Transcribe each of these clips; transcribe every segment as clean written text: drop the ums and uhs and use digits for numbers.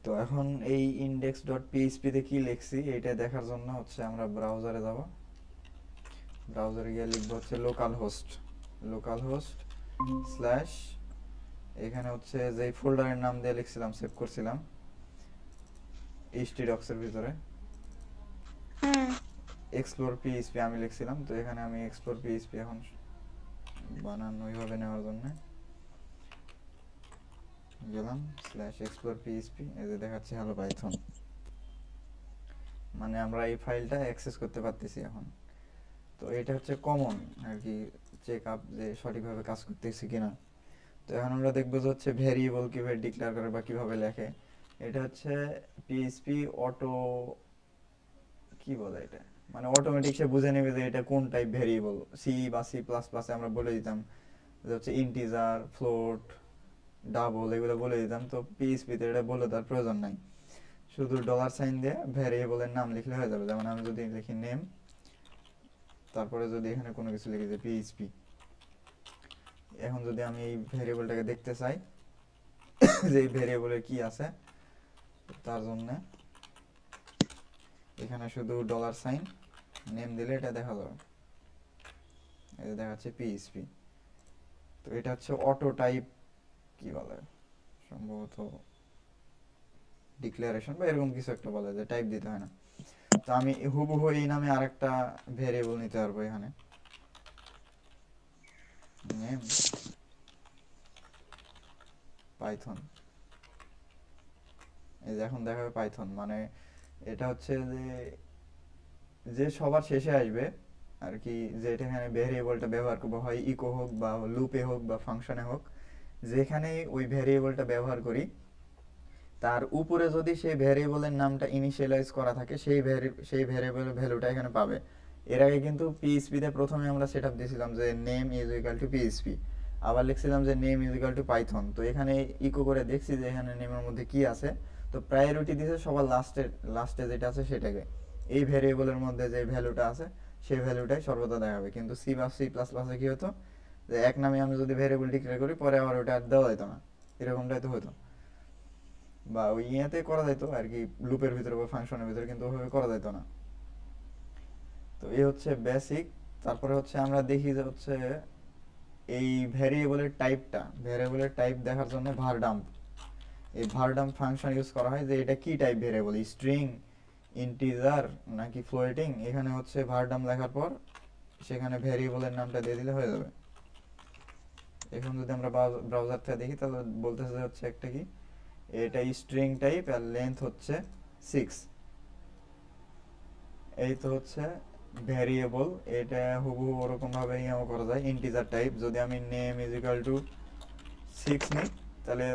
তো এখন এই index.php তে কি লিখছি এটা দেখার জন্য হচ্ছে আমরা ব্রাউজারে যাব। ব্রাউজারে গিয়ে লিখবো হচ্ছে লোকাল হোস্ট স্ল্যাশ, এখানে হচ্ছে যে ফোল্ডারের নাম দিয়ে লিখছিলাম সেভ করছিলাম htdocs এর ভিতরে হুম। এক্সপ্লোর পিএইচপি আমি লিখছিলাম। তো এখানে আমি এক্সপ্লোর পিএইচপি এখন বানান ওইভাবে নেওয়ার জন্য গেলাম স্ল্যাশ এক্সপ্লোর পিএইচপি, এই যে দেখাচ্ছে হ্যালো পাইথন, মানে আমরা এই ফাইলটা অ্যাক্সেস করতে পারতেছি এখন। তো এটা হচ্ছে কমন আর কি, চেক আপ যে সঠিকভাবে কাজ করতেছি কিনা। তো এখন আমরা দেখবো যে হচ্ছে ভেরিয়েবল কিভাবে ডিক্লেয়ার করে বা কিভাবে লেখে। এটা হচ্ছে পিএইচপি অটো, কি বলে এটা, মানে অটোমেটিক সে বুঝে নেবে যে এটা কোন টাইপ ভেরিয়েবল। সি বা সি প্লাস প্লাসে আমরা বলে দিতাম যে হচ্ছে ইন্টিজার, ফ্লোট, ডাবল, এগুলো বলে দিতাম। তো পিএইচপিতে এটা বলে তার প্রয়োজন নাই, শুধু ডলার সাইন দিয়ে ভ্যারিয়েবলের নাম লিখলে হয়ে যাবে। যেমন আমি যদি লিখি নেম, তারপরে যদি এখানে কোনো কিছু লিখি যে পিএইচপি, এখন যদি আমি এই ভ্যারিয়েবলটাকে দেখতে চাই যে এই ভ্যারিয়েবলে কি আছে, তার জন্য এখানে শুধু ডলার সাইন নেম দিলে এটা দেখা যাবে, এটা দেখাচ্ছে পিএইচপি। তো এটা হচ্ছে অটো টাইপ, কি বলে সম্ভবত ডিক্লারেশন বা এরকম কিছু একটা বলে, যে টাইপ দিতে হয় না। তো আমি হুবহু এই নামে আরেকটা ভেরিয়েবল নিতে পারবো এখানে, নেম পাইথন, এই যে এখন দেখাবে পাইথন। মানে এটা হচ্ছে যে যে সবার শেষে আসবে আর কি, যে এটা এখানে ভেরিয়েবলটা ব্যবহার করবো, হয় ইকো হোক বা লুপে হোক বা ফাংশনে হোক, যেখানে ওই ভেরিয়েবলটা ব্যবহার করি তার উপরে যদি সেই ভেরিয়েবলের নামটা ইনিশিয়ালাইজ করা থাকে সেই ভেরিয়েবলের ভ্যালুটা এখানে পাবে। এর আগে কিন্তু পিএইচপিতে প্রথমে আমরা সেট আপ দিয়েছিলাম যে name is equal to PHP, আবার লিখছিলাম যে name is equal to Python. তো এখানে ইকো করে দেখছি যে এখানে নেমের মধ্যে কি আছে, তো প্রায়োরিটি দিয়েছে সবার লাস্টে যেটা আছে সেটাকে, এই ভেরিয়েবলের মধ্যে যে ভ্যালুটা আছে সেই ভ্যালুটাই সর্বদা দেখাবে। কিন্তু সি বা সি প্লাস প্লাসে কি হতো, যে এক নামে আমি যদি ভেরিয়েবল ডিক্লেয়ার করি পরে আবার ওটা আর দেওয়া যেত না, এরকমটাই তো হতো। বা ওই ইয়েতে করা যেত আর কি, লুপের ভিতরে বা ফাংশনের ভিতরে, কিন্তু ওভাবে করা যেত না। তো এই হচ্ছে বেসিক। তারপরে হচ্ছে আমরা দেখি যে হচ্ছে এই ভ্যারিয়েবলের টাইপ দেখার জন্য ভারডাম্প, এই ভারডাম্প ফাংশন ইউজ করা হয় যে এটা কি টাইপ ভ্যারিয়েবল, স্ট্রিং, ইন্টিজার নাকি ফ্লোটিং। এখানে হচ্ছে ভারডাম্প লেখার পর সেখানে ভ্যারিয়েবলের নামটা দিয়ে দিলে হয়ে যাবে। এখন যদি আমরা ব্রাউজার থেকে দেখি তাহলে বলতেছে যে হচ্ছে একটা কি, এটা স্ট্রিং টাইপ আর লেন্থ হচ্ছে 6। এই তো হচ্ছে ভ্যারিয়েবল, এটা হুবহু ওরকম ভাবে ইয়েও করা যায় ইন্টিজার টাইপ। যদি আমি নেম ইজ ইকাল টু 6 নিই তাহলে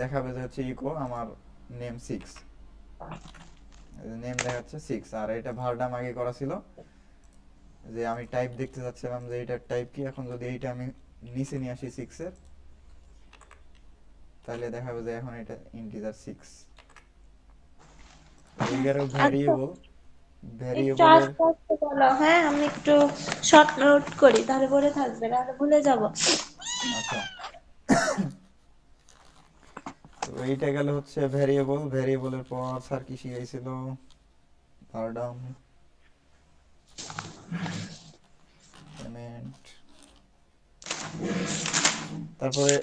দেখাবে যে হচ্ছে ইকো আমার নেম 6, নেম দেখাচ্ছে 6। আর এটা ভারডাম আগে করা ছিল, যে আমি টাইপ দেখতে চাচ্ছিলাম যে এটার টাইপ কি। এখন যদি এইটা আমি নিচে নিয়ে আসি 6 এর, তাহলে দেখাবে যে এখন এটা ইন্টিজার 6। এইগারও আচ্ছা, ভ্যারিয়েবল, একটু ভ্যারিয়েবলের আস্তে আস্তে বলো, হ্যাঁ, আমি একটু শর্ট নোট করি, তাহলে পরে থাকবে, নাহলে ভুলে যাব। আচ্ছা। তো এইটা গেল হচ্ছে ভ্যারিয়েবলের পর স্যার কি শিখাইছিল, ভারডাম, পেমেন্ট, তারপরে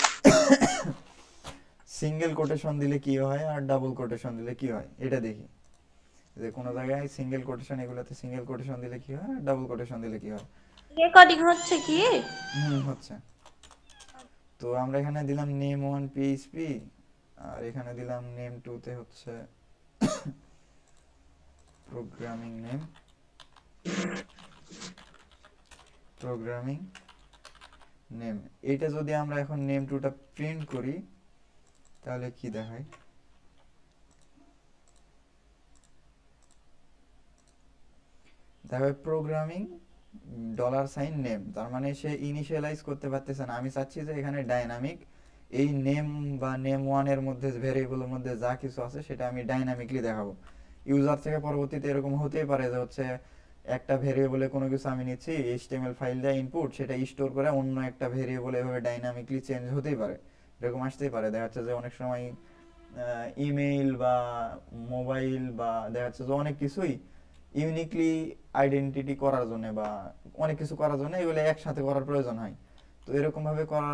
সিঙ্গেল কোটেশন দিলে কি হয় আর ডাবল কোটেশন দিলে কি হয় এটা দেখি। যে কোনো জায়গায় সিঙ্গেল কোটেশন, এগুলোতে সিঙ্গেল কোটেশন দিলে কি হয় আর ডাবল কোটেশন দিলে কি হয়। রেকর্ডিং হচ্ছে কি? হচ্ছে। তো আমরা এখানে দিলাম নেম ওয়ান পিএইচপি, আর এখানে দিলাম নেম টু তে হচ্ছে প্রোগ্রামিং নেম, প্রোগ্রামিং নেম। এইটা যদি আমরা এখন নেম টুটা প্রিন্ট করি তাহলে কি দেখায়, দেখাবে প্রোগ্রামিং ডলার সাইন নেম। তার মানে সে ইনিশিয়ালাইজ করতে পারতেছে না। আমি চাচ্ছি যে এখানে ডাইনামিক এই নেম বা নেম ওয়ানের মধ্যে ভেরিয়েবলের মধ্যে যা কিছু আছে সেটা আমি ডাইনামিকলি দেখাবো। ইউজার থেকে পরবর্তীতে এরকম হতেই পারে যে হচ্ছে একটা ভেরিয়েবলে কোনো কিছু আমি নিচ্ছি, এইচটিএমএল ফাইল দেয় ইনপুট, সেটা স্টোর করে অন্য একটা ভেরিয়েবলে এভাবে ডাইনামিকলি চেঞ্জ হতেই পারে, এরকম আসতেই পারে। দেখা যাচ্ছে যে অনেক সময় ইমেইল বা মোবাইল বা দেখা যাচ্ছে যে অনেক কিছুই ইউনিকলি আইডেন্টিটি করার জন্য বা অনেক কিছু করার জন্য এগুলো একসাথে করার প্রয়োজন হয়। তো এরকম ভাবে করা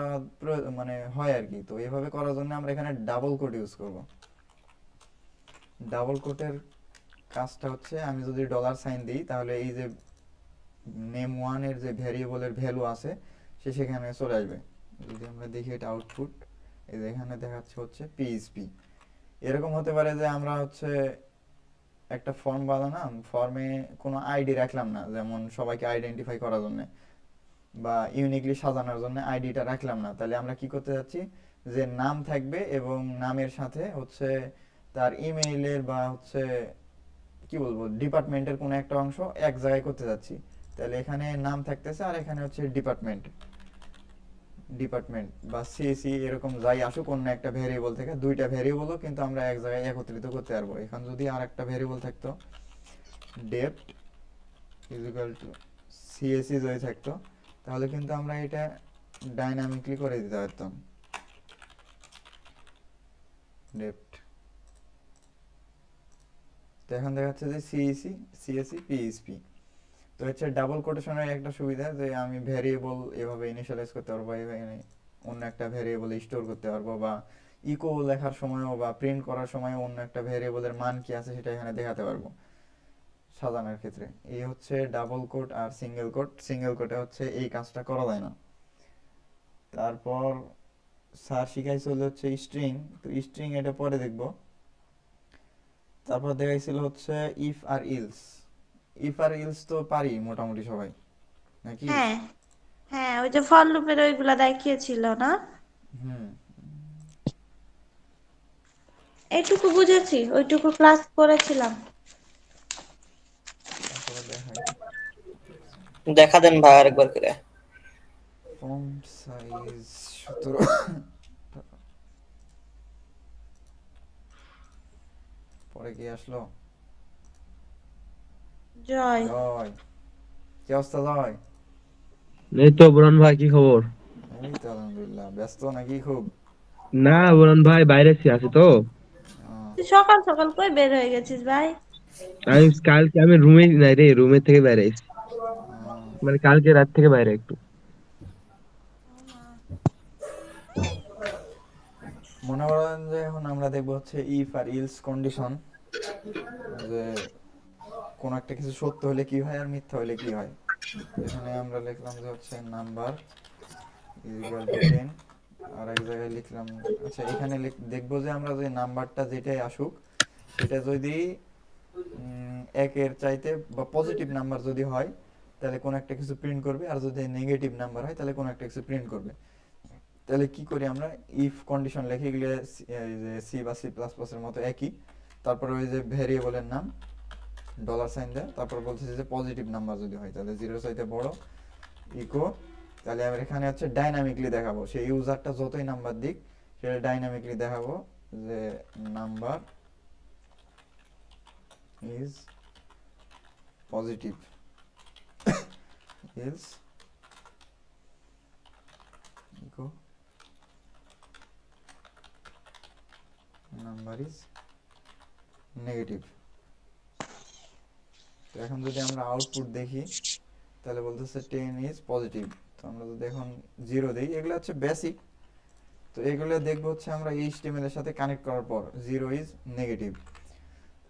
মানে হয় আর কি। তো এভাবে করার জন্য আমরা এখানে ডাবল কোড ইউজ করব। ডাবল কোটের কাজটা হচ্ছে আমি যদি ডলার সাইন দিই তাহলে এই যে নেম ওয়ান এর যে ভ্যারিয়েবলের ভ্যালু আছে সে সেখানে চলে আসবে। যদি আমরা দেখি এটা আউটপুট, এই যে এখানে দেখাচ্ছে হচ্ছে পিএইচপি। এরকম হতে পারে যে আমরা হচ্ছে একটা ফর্ম বানালাম, ফর্মে কোনো আইডি রাখলাম না, যেমন সবাইকে আইডেন্টিফাই করার জন্য বা ইউনিকলি সাজানোর জন্য আইডিটা রাখলাম না, তাহলে আমরা কি করতে যাচ্ছি যে নাম থাকবে এবং নামের সাথে হচ্ছে তার ইমেইলের বা হচ্ছে কি বলবো ডিপার্টমেন্টের কোনো একটা অংশ এক জায়গায় করতে যাচ্ছি। তাহলে এখানে নাম থাকতেছে আর এখানে হচ্ছে ডিপার্টমেন্ট, ডিপার্টমেন্ট বা সিএসি এরকম যাই আসুক অন্য একটা ভেরিয়েবল থেকে দুইটা ভেরিয়েবলও কিন্তু আমরা এক জায়গায় একত্রিত করতে পারবো। এখন যদি আর একটা ভেরিয়েবল থাকতো ডেপ্থ ইকুয়াল টু সিএসি যদি থাকতো তাহলে কিন্তু আমরা এটা ডাইনামিকলি করে দিতে পারতাম। ডেপ্থ, তো এখন দেখা যাচ্ছে যে সিএসি সিএসি পিএইচপি। তো হচ্ছে ডাবল কোটেশনের একটা সুবিধা যে আমি ভেরিয়েবল এভাবে ইনিশিয়ালাইজ করতে পারবো, এখানে অন্য একটা ভেরিয়েবল স্টোর করতে পারবো বা ইকো লেখার সময়ও বা প্রিন্ট করার সময় অন্য একটা ভেরিয়েবলের মান কি আছে সেটা এখানে দেখাতে পারবো সাজানোর ক্ষেত্রে। এই হচ্ছে ডাবল কোট আর সিঙ্গেল কোট। সিঙ্গেল কোটে হচ্ছে এই কাজটা করা যায় না। তারপর স্যার শিখাইছিল হচ্ছে স্ট্রিং, তো স্ট্রিং এটা পরে দেখবো। তারপর দেখাইছিল হচ্ছে if or else. If or else তো পারি মোটামুটি সবাই নাকি? হ্যাঁ, হ্যাঁ, ওই যে ফল লুপের ওইগুলা দেখিয়েছিল না? হুম। এইটুকু বুঝেছি, ওইটুকু ক্লাস করেছিলাম। তারপরে দেখাই দেখা দেন ভাই আরেকবার করে। Font size 17। পরে কি আসলো? জয়। জয়, কি অবস্থা জয়? এই তো বুরহান ভাই, কি খবর? এই তো আলহামদুলিল্লাহ। ব্যস্ত নাকি খুব? না বুরহান ভাই, বাইরে আছি তো। আহ, তুই সকাল সকাল কই বের হয়ে গেছিস ভাই? কালকে আমি রুমে নাই রে, রুমে থেকে বাইরে আছি। আহ, মানে কালকে রাত থেকে বাইরে একটু। মনে করেন যে এখন আমরা দেখবো হচ্ছে ইফ আর ইলস কন্ডিশন, যে কোন একটা কিছু সত্য হলে কি হয় আর মিথ্যা হলে কি হয়। এখানে আমরা লিখলাম যে হচ্ছে নাম্বার ইকুয়াল টু 10, আর এক জায়গায় লিখলাম আচ্ছা এখানে দেখবো যে আমরা যে নাম্বারটা যেটাই আসুক সেটা যদি একের চাইতে বা পজিটিভ নাম্বার যদি হয় তাহলে কোন একটা কিছু প্রিন্ট করবে, আর যদি নেগেটিভ নাম্বার হয় তাহলে কোন একটা কিছু প্রিন্ট করবে। তাহলে কি করি আমরা, ইফ কন্ডিশন লিখে গেলে যে সি বা সি প্লাস প্লাস এর মতো একই। তারপরে ওই যে ভেরিয়েবলের নাম ডলার সাইন দেয়, তারপর বলতেছে যে পজিটিভ নাম্বার যদি হয় তাহলে জিরো চাইতে বড় ইকো। তাহলে আমরা এখানে হচ্ছে ডাইনামিকলি দেখাবো, সেই ইউজারটা যতই নাম্বার দিক সেটা ডাইনামিকলি দেখাবো যে number is positive is echo number is negative. তো এখন যদি আমরা আউটপুট দেখি তাহলে বলতেছে 10 ইজ পজিটিভ। তো আমরা যদি এখন 0 দিই, এগুলো হচ্ছে বেসিক। তো এগুলো দেখবো হচ্ছে আমরা এইচটিএমএল এর সাথে কানেক্ট করার পর 0 ইজ নেগেটিভ।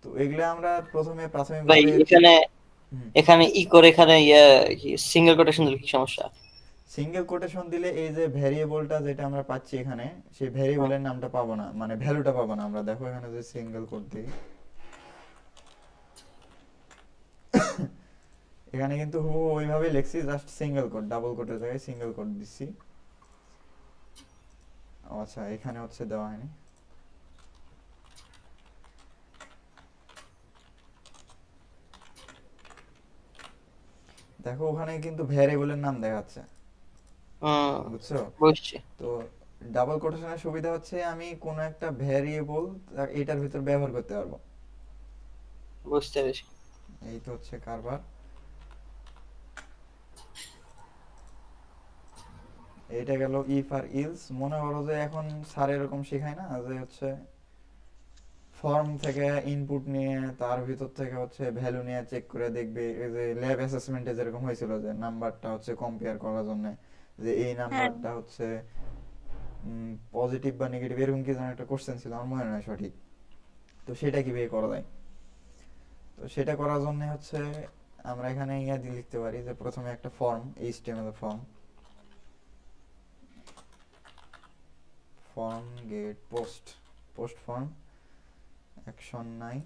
তো এগুলো আমরা প্রথমে ভাই প্রাথমিকভাবে এখানে হুম, এখানে ই করে এখানে সিঙ্গেল কোটেশন দিলে কি সমস্যা? সিঙ্গেল কোটেশন দিলে এই যে ভ্যারিয়েবলটা যেটা আমরা পাচ্ছি এখানে সেই ভ্যারিয়েবলের নামটা পাবো না, মানে ভ্যালুটা পাবো না আমরা। দেখো এখানে যে সিঙ্গেল কোট দিই এখানে কিন্তু হুবহু ওইভাবেই লিখছি, জাস্ট সিঙ্গেল কোট, ডাবল কোটের জায়গায় সিঙ্গেল কোট দিচ্ছি। আচ্ছা এখানে হচ্ছে দেওয়া হয়নি। দেখো ওখানে কিন্তু ভ্যারিয়েবলের নাম দেখাচ্ছে, হুম, বুঝছো? বুঝছি। তো ডাবল কোটেশনের সুবিধা হচ্ছে আমি কোনো একটা ভ্যারিয়েবল এটার ভিতর ব্যবহার করতে পারবো। বুঝতে পেরেছি। এই তো হচ্ছে কারবার। এইটা গেল ইফ আর ইলস। মনে করো যে এখন স্যার এরকম শেখায় না যে হচ্ছে ফর্ম থেকে ইনপুট নিয়ে তার ভিতর থেকে হচ্ছে ভ্যালু নিয়ে চেক করে দেখবে, এই যে ল্যাব অ্যাসেসমেন্টে যেরকম হয়েছিল যে নাম্বারটা হচ্ছে কম্পেয়ার করার জন্য, যে এই হ্যাঁ। নাম্বারটা হচ্ছে পজিটিভ বা নেগেটিভ এরকম কি যেন একটা কোশ্চেন ছিল, আমার মনে নয় সঠিক। তো সেটা কিভাবে করা যায়, তো সেটা করার জন্য হচ্ছে আমরা এখানে ইয়া দিয়ে লিখতে পারি যে প্রথমে একটা form, HTML form, form get post, post form action নাই,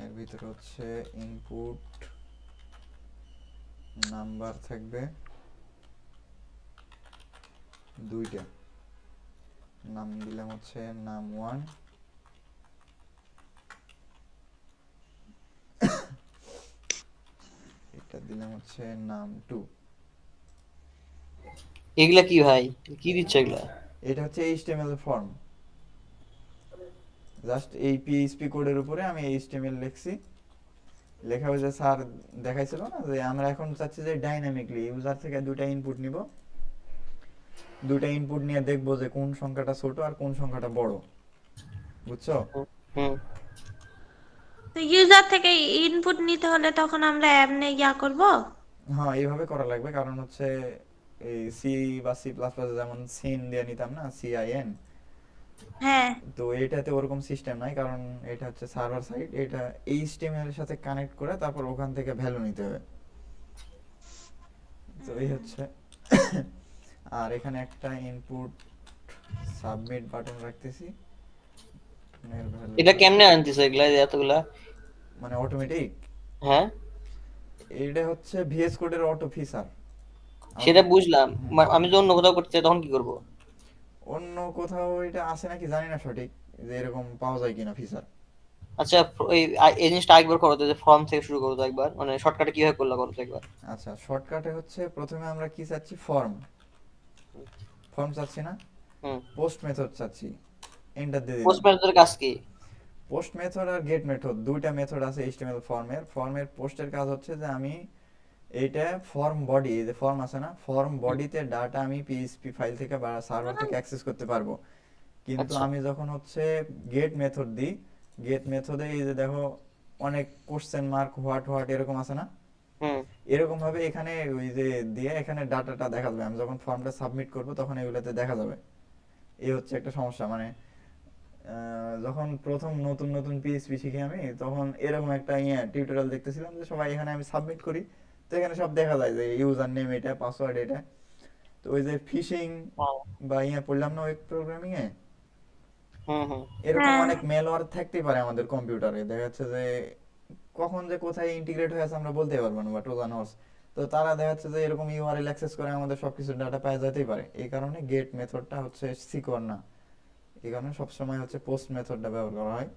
এর ভিতরে হচ্ছে ইনপুট নাম্বার থাকবে দুইটা, নাম দিলাম হচ্ছে নাম 1, এটা দিলাম হচ্ছে নাম 2। এগুলা কি ভাই, কি দিচ্ছ এগুলা? এটা হচ্ছে এইচটিএমএল ফর্ম, জাস্ট এই পিএইচপি কোডের উপরে আমি এইচটিএমএল লিখছি, লেখা হয়েছে স্যার দেখাইছিল না যে আমরা এখন চাচ্ছি যে ডাইনামিকলি ইউজার থেকে দুটা ইনপুট নিব, দুটা ইনপুট নিয়ে দেখবো যে কোন সংখ্যাটা ছোট আর কোন সংখ্যাটা বড়, বুঝছো? হুম। তো ইউজার থেকে ইনপুট নিতে হলে তখন আমরা এমনি ইয়া করব। হ্যাঁ এইভাবে করা লাগবে, কারণ হচ্ছে এই সি বা সি প্লাস প্লাস যেমন সিন দিয়ে নিতাম না, সিআইএন, হ্যাঁ। তো এটাতে ওরকম সিস্টেম নাই, কারণ এটা হচ্ছে সার্ভার সাইড, এটা এইচটিএমএল এর সাথে কানেক্ট করে তারপর ওখান থেকে ভ্যালু নিতে হবে। তো এই হচ্ছে আর এখানে একটা ইনপুট সাবমিট বাটন রাখতেছি, এর value এটা টা- কেমনে আনতেছো এগুলা, যে এতগুলা? মানে অটোমেটিক, হ্যাঁ, এটা হচ্ছে ভিএস কোডের অটো ফিচার। সেটা বুঝলাম। আমি যদি অন্য কোথাও করতে চাই তখন কি করব? অন্য কোথাও এটা আছে নাকি জানি না সঠিক, যে এরকম পাওয়া যায় কিনা ফিচার। আচ্ছা, এই জিনিসটা একবার করো তো, যে ফর্ম থেকে শুরু করো তো একবার, মানে শর্টকাটে কিভাবে করলা করো তো একবার। আচ্ছা শর্টকাটে হচ্ছে প্রথমে আমরা কি চাচ্ছি, ফর্ম, ফর্ম চাচ্ছি না, হুম। পোস্ট মেথড চাচ্ছি, এন্টার দিয়ে পোস্ট দিলাম। মেথডের কাজ কি? পোস্ট মেথড আর গেট মেথড দুইটা মেথড আছে এইচটিএমএল ফর্মের। ফর্মের পোস্টের কাজ হচ্ছে যে আমি এইটা ফর্ম বডি, এই যে ফর্ম আছে না, ফর্ম বডিতে ডাটা আমি পিএইচপি ফাইল থেকে বা সার্ভার থেকে অ্যাক্সেস করতে পারবো, কিন্তু আচ্ছা। আমি যখন হচ্ছে গেট মেথড দিই, গেট মেথডে এই যে দেখো অনেক কোশ্চেন মার্ক হোয়াট হোয়াট এরকম আছে না, হুম। এরকম ভাবে এখানে ওই যে দিয়ে এখানে ডাটাটা দেখা যাবে, আমি যখন ফর্মটা সাবমিট করব তখন এগুলোতে দেখা যাবে। এই হচ্ছে একটা সমস্যা, মানে যখন প্রথম নতুন নতুন পিএইচপি শিখি আমি, তখন এরকম একটা টিউটোরিয়াল দেখতেছিলাম যে সবাই এখানে আমি সাবমিট করি, তো এখানে সব দেখা যায় যে ইউজার নেম এটা, পাসওয়ার্ড এটা, তো ওই যে ফিশিং হুম। বা পড়লাম না ওয়েব প্রোগ্রামিং এ, হুম। হুম। এরকম হ্যাঁ। অনেক মেলওয়্যার থাকতেই পারে আমাদের কম্পিউটারে, দেখা যাচ্ছে যে কখন যে কোথায় ইন্টিগ্রেট হয়ে আছে আমরা বলতে পারবো না, বা ট্রোজান হর্স, তো তারা দেখা যাচ্ছে যে এরকম ইউআরএল অ্যাক্সেস করে আমাদের সবকিছু ডাটা পাওয়া যেতেই পারে, এই কারণে গেট মেথডটা হচ্ছে সিকিউর না, এই কারণে সবসময় হচ্ছে পোস্ট মেথডটা ব্যবহার করা হয়,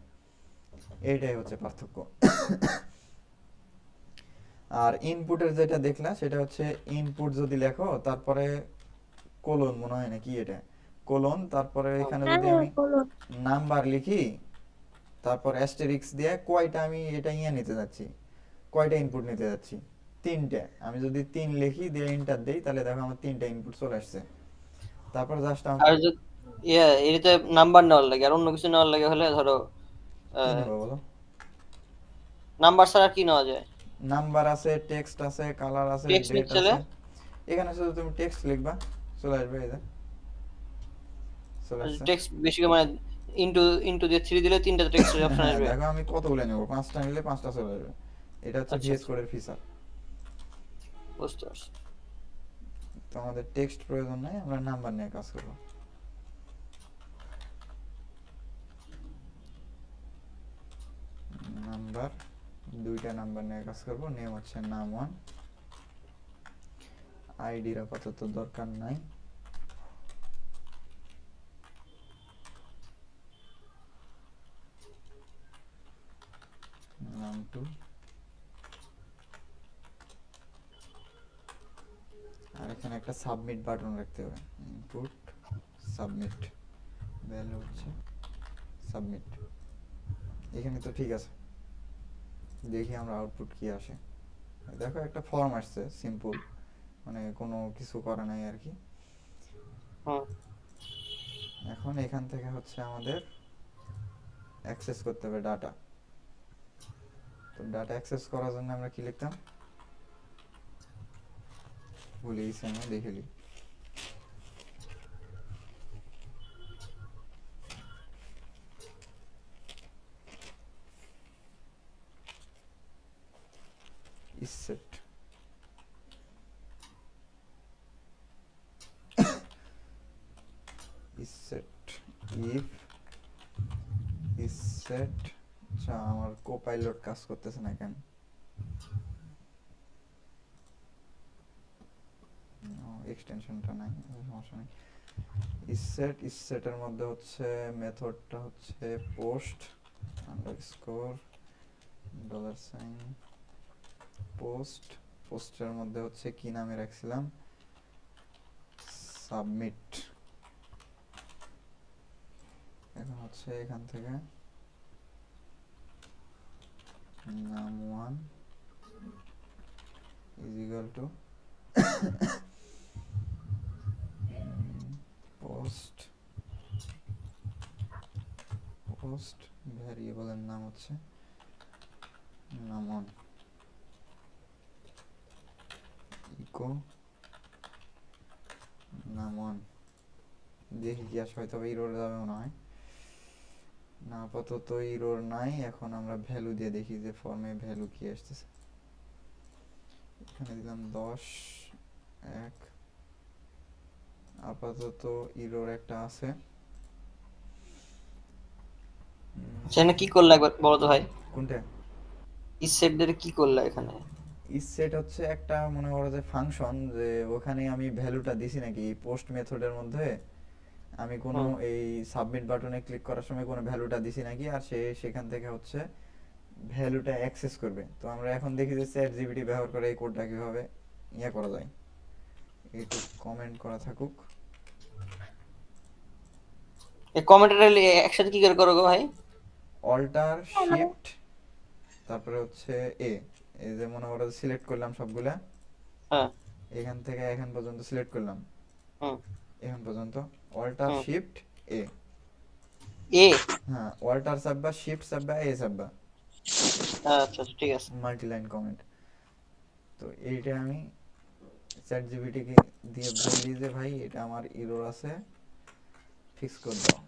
এইটাই হচ্ছে পার্থক্য। আর ইনপুটের যেটা দেখলা সেটা হচ্ছে ইনপুট যদি লেখো তারপরে কোলন মনে হয় নাকি এটা, কোলন, তারপরে এখানে হ্যাঁ যদি আমি বলুন। নাম্বার লিখি, তারপর অ্যাস্টেরিক্স দিয়ে কয়টা আমি এটা নিতে যাচ্ছি, কয়টা ইনপুট নিতে যাচ্ছি, তিনটে, আমি যদি 3 লিখি দিয়ে এন্টার দেই তাহলে দেখো আমার 3টা ইনপুট চলে আসছে, তারপর জাস্ট আমার আর যদি এটাতে নাম্বার নেওয়ার লাগে আর অন্য কিছু নেওয়ার লাগে হলে ধরো কি নেবো বলো, নাম্বার ছাড়া কি নেওয়া যায়? নাম্বার আছে, টেক্সট আছে, কালার আছে, টেক্সট ডেট লিখছিলে? আছে, এখানে শুধু তুমি টেক্সট লিখবা চলে আসবে, এই যে চলে আসছে। টেক্সট বেশি করে মানে ইনটু ইনটু দিয়ে 3 দিলে তিনটা টেক্সটের অপশন হ্যাঁ আসবে। দেখো আমি কতগুলো নেবো, 5টা নিলে 5টা চলে আসবে, এটা হচ্ছে আচ্ছা ভিএস আচ্ছা, কোডের ফিচার। বুঝতে পারছি। তো আমাদের টেক্সট প্রয়োজন নাই, আমরা নাম্বার নিয়ে কাজ করবো। নাম্বার, দুইটা নাম্বার নিয়ে কাজ করবো, নেম হচ্ছে নাম 1, আইডির আপাতত দরকার নাই, নাম 2, আর এখানে একটা সাবমিট বাটন রাখতে হবে, ইনপুট সাবমিট, ভ্যালু হচ্ছে সাবমিট, এখানে তো ঠিক আছে, দেখি আমরা আউটপুট কি আসে। দেখো একটা ফর্ম আসছে সিম্পল, মানে কোনো কিছু করা নাই আর কি। হুম। এখন এখান থেকে হচ্ছে আমাদের অ্যাক্সেস করতে হবে ডাটা। তো ডাটা অ্যাক্সেস করার জন্য আমরা কি লিখতাম, ভুলে গেছি, আমরা দেখে নিই। ইসেট ইসেট ইফ ইসেট, আচ্ছা আমার কোপাইলট কাজ করতেছে না কেন, এক্সটেনশনটা নাই, সমস্যা নেই। ইসেটের মধ্যে হচ্ছে মেথডটা হচ্ছে পোস্ট আন্ডারস্কোর $, পোস্ট, পোস্টের মধ্যে হচ্ছে কি নামে রাখছিলাম, সাবমিট। এখন হচ্ছে এখান থেকে num1 is equal to post, post ভ্যারিয়েবলের নাম হচ্ছে num1 ইকো num1। দেখি কি আসে, হয়তো ইরোর যাবে মনে হয় না, আপাতত ইরোর নাই। এখন আমরা ভ্যালু দিয়ে দেখি যে ফর্মে ভ্যালু কি আসতেছে। এখানে দিলাম 10 1, আপাতত ইরোর একটা আছে। সেখানে কি করলা একবার বলো তো ভাই, কোনটা? ইসেট দিয়ে কি করলা এখানে? ইসেট হচ্ছে একটা মনে করো যে ফাংশন, যে ওখানে আমি ভ্যালুটা দিছি নাকি পোস্ট মেথডের মধ্যে, আমি কোনো এই সাবমিট বাটনে ক্লিক করার সময় কোনো ভ্যালুটা দিছি নাকি, আর সে সেখান থেকে হচ্ছে ভ্যালুটা অ্যাক্সেস করবে। তো আমরা এখন দেখি যে চ্যাট জিপিটি ব্যবহার করে এই কোডটা কিভাবে ইয়ে করা যায়। একটু কমেন্ট করা থাকুক। এই কমেন্টটা একসাথে কি করে করো গো ভাই? অল্টার শিফট তারপরে হচ্ছে এ, এই যে মনে করো সিলেক্ট করলাম সবগুলা, হ্যাঁ, এখান থেকে এখান পর্যন্ত সিলেক্ট করলাম, হুম, এখান পর্যন্ত অল্টার হুম। শিফট এ, এ, হ্যাঁ অল্টার চাপবা, শিফট চাপবা, এ চাপবা, আচ্ছা আচ্ছা, ঠিক আছে। Multi line comment. তো এইটা আমি চ্যাট জিপিটি কে দিয়ে বললি যে ভাই এটা আমার এরর আছে, ফিক্স করে দাও।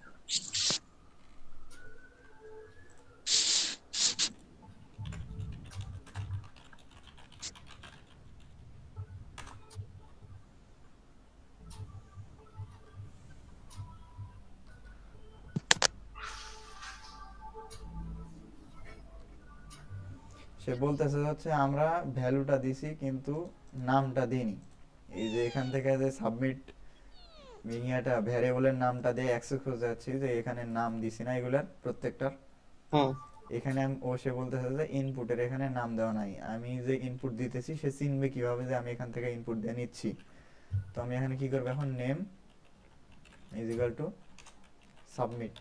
সে বলতেছে হচ্ছে আমরা ভ্যালুটা দিছি কিন্তু নামটা দিইনি। এই যে এখান থেকে যে সাবমিট মিনিয়াটা ভ্যারিয়েবলের নামটা দিয়ে অ্যাক্সেস করতে যাচ্ছি, যে এখানে নাম দিছি না এগুলার প্রত্যেকটার, হুম, এখানে ও সে বলতেছে যে ইনপুটের এখানে নাম দেওয়া নাই, আমি যে ইনপুট দিতেছি সে চিনবে কিভাবে যে আমি এখান থেকে ইনপুট দিয়ে নিচ্ছি। তো আমি এখানে কি করব, এখন name is equal to submit,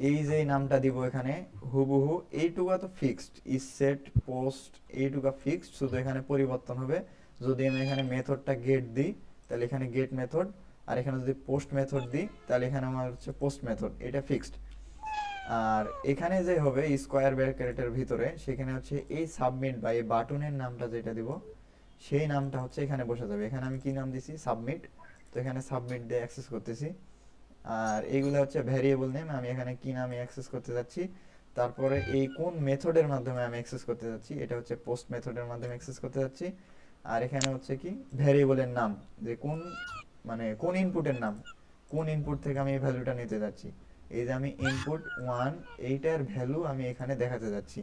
এই যে নামটা দিব এখানে হুবহু এইটুকু তো ফিক্সড, ইজ সেট পোস্ট এইটুকু ফিক্সড, শুধু এখানে পরিবর্তন হবে যদি আমি এখানে মেথডটা গেট দিই তাহলে এখানে গেট মেথড, আর এখানে যদি পোস্ট মেথড দিই তাহলে এখানে আমার হচ্ছে পোস্ট মেথড, এটা ফিক্সড। আর এখানে যে হবে স্কোয়ার ব্র্যাকেটের ভিতরে সেখানে হচ্ছে এই সাবমিট বা এই বাটনের নামটা যেটা দিব সেই নামটা হচ্ছে এখানে বসে যাবে। এখানে আমি কি নাম দিছি, সাবমিট, তো এখানে সাবমিট দিয়ে অ্যাক্সেস করতেছি। আর এইগুলো হচ্ছে ভ্যারিয়েবল নেম, আমি এখানে কি নামে অ্যাক্সেস করতে যাচ্ছি, তারপরে এই কোন মেথডের মাধ্যমে আমি অ্যাক্সেস করতে যাচ্ছি, এটা হচ্ছে পোস্ট মেথডের মাধ্যমে অ্যাক্সেস করতে যাচ্ছি। আর এখানে হচ্ছে কি ভ্যারিয়েবলের নাম, যে কোন মানে কোন ইনপুটের নাম, কোন ইনপুট থেকে আমি এই ভ্যালুটা নিতে যাচ্ছি। এই যে আমি ইনপুট 1 এইটার ভ্যালু আমি এখানে দেখাতে যাচ্ছি।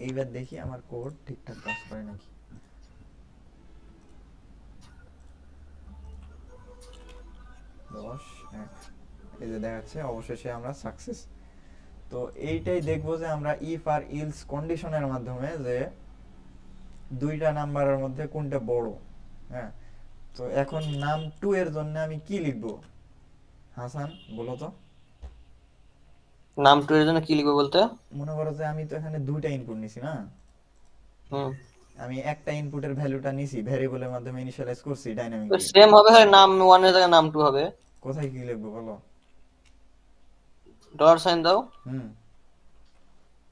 এইবার দেখি আমার কোড ঠিকঠাক কাজ করে নাকি। 10 1, এই যে দেখাচ্ছে অবশেষে আমরা সাকসেস। তো এইটাই দেখবো যে আমরা ইফ আর ইলস কন্ডিশনের মাধ্যমে যে দুইটা নাম্বারের মধ্যে কোনটা বড়। হ্যাঁ, তো এখন নাম 2 এর জন্য আমি কি লিখবো হাসান বলো তো? নাম 2 এর জন্য কি লিখবো বলতে? মনে করো যে আমি তো এখানে দুইটা ইনপুট নিছি না, হুম, আমি একটা ইনপুটের ভ্যালুটা নিছি, ভ্যারিয়েবলের মাধ্যমে ইনিশিয়ালাইজ করছি তো ডাইনামিকলি। সেম হবে, হয় নাম 1 এর জায়গায় নাম 2 হবে। কোথায় কি লিখবো বলো? ডলার সাইন দাও, হুম,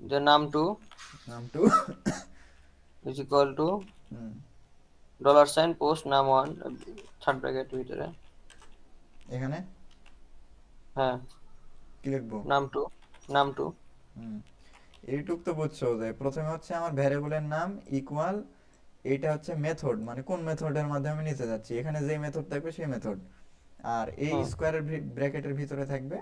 যে নাম 2 নাম two. Is equal to hmm, dollar sign post নাম 1 থার্ড ব্র্যাকেট ভিতরে। এখানে হ্যাঁ, কি লিখবো? নাম 2, নাম 2। হুম, এইটুক তো বুঝছো যে প্রথমে হচ্ছে আমার ভ্যারিয়েবলের নাম ইকুয়াল, এইটা হচ্ছে মেথড, মানে কোন মেথডের মাধ্যমে নিতে যাচ্ছি, এখানে যেই মেথড থাকবে সেই মেথড। আর এই হুম, স্কোয়ারের ব্র্যাকেটের ভিতরে থাকবে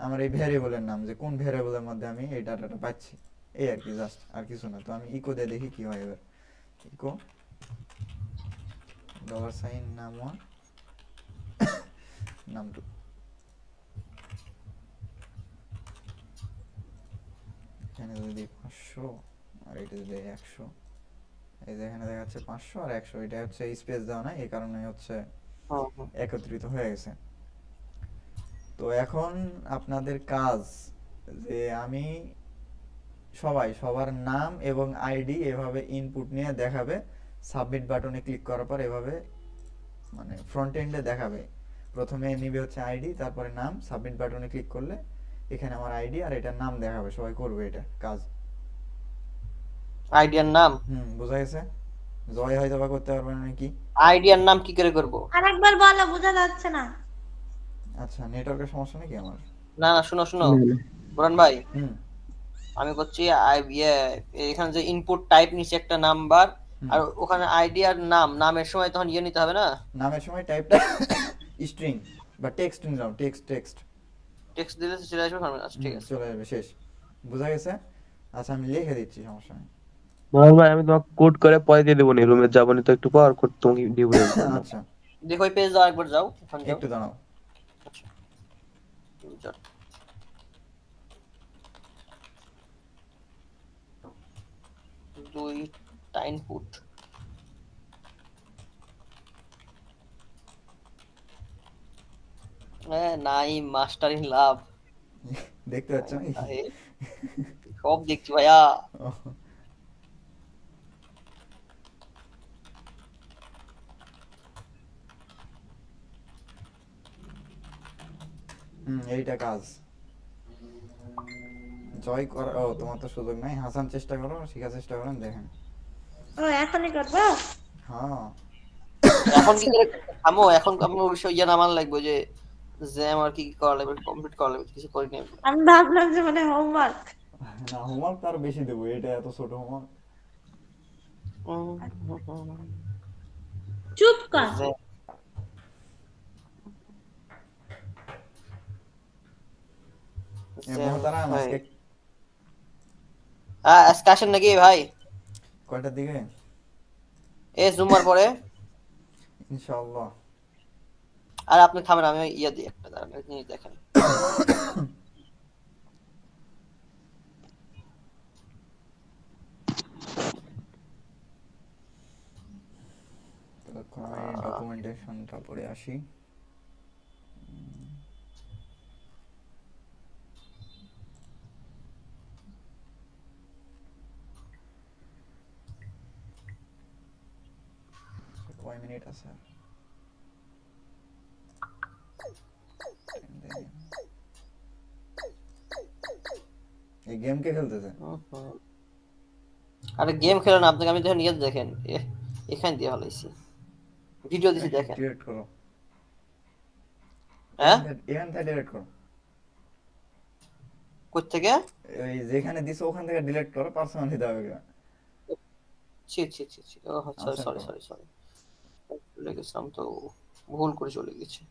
আমার এই ভ্যারিয়েবলের নাম, যে কোন ভ্যারিয়েবলের মধ্যে আমি এই ডাটাটা পাচ্ছি। এই আর কি, জাস্ট আর কিছু না। তো আমি ইকো দিয়ে দেখি কি হয় এবার। ইকো ডলার সাইন নাম 1 নাম 2, এখানে যদি 500 আর এটা যদি 100, এই যে এখানে দেখা যাচ্ছে 500 আর 100, এটা হচ্ছে স্পেস দেওয়া না, এই কারণে হচ্ছে হুম, হুম। একত্রিত হয়ে গেছে। তো এখন আপনাদের কাজ, যে আমি সবার নাম এবং আইডি এভাবে ইনপুট নিয়ে দেখাবে, সাবমিট বাটনে ক্লিক করার পর এভাবে মানে ফ্রন্ট এন্ডে দেখাবে। প্রথমে নিবে হচ্ছে আইডি, তারপরে নাম, সাবমিট বাটনে ক্লিক করলে এখানে আমার আইডি আর এটার নাম দেখাবে। সবাই করবে এটা কাজ। আইডিয়ার নাম, বোঝা গেছে? জয় হয়তো বা করতে পারবে না নাকি? আইডিয়ার নাম কি করে করব? আরেকবার বলো, বোঝা যাচ্ছে না। আচ্ছা, নেটওয়ার্কের সমস্যা নাকি আমার? না না, শুনো শুনো না না বুরান ভাই, হুম আমি করছি এখানে যে ইনপুট টাইপ নিচে একটা নাম্বার, হুম আর ওখানে আইডি আর নাম, নামের সময় তখন ইয়ে নিতে হবে না? নামের সময় টাইপটা স্ট্রিং বা টেক্সট নিলাম, টেক্সট টেক্সট। টেক্সট দিলে তো চলে আসবে ফরম্যাট। আচ্ছা ঠিক আছে। চলে যাবে, শেষ। বোঝা গেছে? আচ্ছা, আমি লিখে দিচ্ছি, সমস্যা নেই। বল ভাই, আমি তোমাকে কোড করে পরে দিয়ে দেবো নি, রুমে যাবো নি তো একটু পর কোড তোমাকে দিব নি। আচ্ছা, দেখো ওই পেজ যাও, একবার যাও, ওখানে যাও। একটু দাঁড়াও। আচ্ছা, যাও। 2টা ইনপুট। হ্যাঁ, নাই মাস্টার ইন লাভ। দেখতে পাচ্ছ নাকি? সব দেখছি ভাইয়া। ও, এইটা কাজ। জয় কর, ও তোমার তো সুযোগ নাই। হাসান চেষ্টা করো, শিখার চেষ্টা করেন, দেখেন। ও এখনই করবো? হ্যাঁ। এখন কি করে থামো, এখন আমি অবশ্য ইয়ে নামান লাগবে যে জ্যাম আর কি কি করা লাগবে, কমপ্লিট করা লাগবে, কিছু করি নাই। আমি ভাবলাম যে মানে হোমওয়ার্ক। না, হোমওয়ার্ক তো আরো বেশি দেবো, এটা এত ছোট হোমওয়ার্ক। চুপ কর। মোহতারাম, ভাই, আজকে আজকে আসেন নাকি ভাই? কয়টার দিকে? জুমার পরে। ইনশাআল্লাহ। আর আপনি থামেন, আমি ইয়ে দিই একটা, দাঁড়ান একটা জিনিস দেখেন। ততক্ষণ আমি ডকুমেন্টেশনটা পড়ে আসি। কয় মিনিট আছে? এই গেম কে খেলতেছে? আরে গেম খেলেন আপনাকে, আমি দেখেন ইয়ে দেখেন, এখানে দিয়ে ভালাইছি, ভিডিও দিছি দেখেন। ডিলিট করো, হ্যাঁ, এখান থেকে ডিলিট করো। কই থেকে? ওই যেখানে দিছো ওখান থেকে ডিলিট করো, পার্সোনালি দাও এগুলা। ছি ছি ছি ছি, ও সরি আনসার সরি করো। সরি সরি, চলে গেছিলাম তো, ভুল করে চলে গেছি।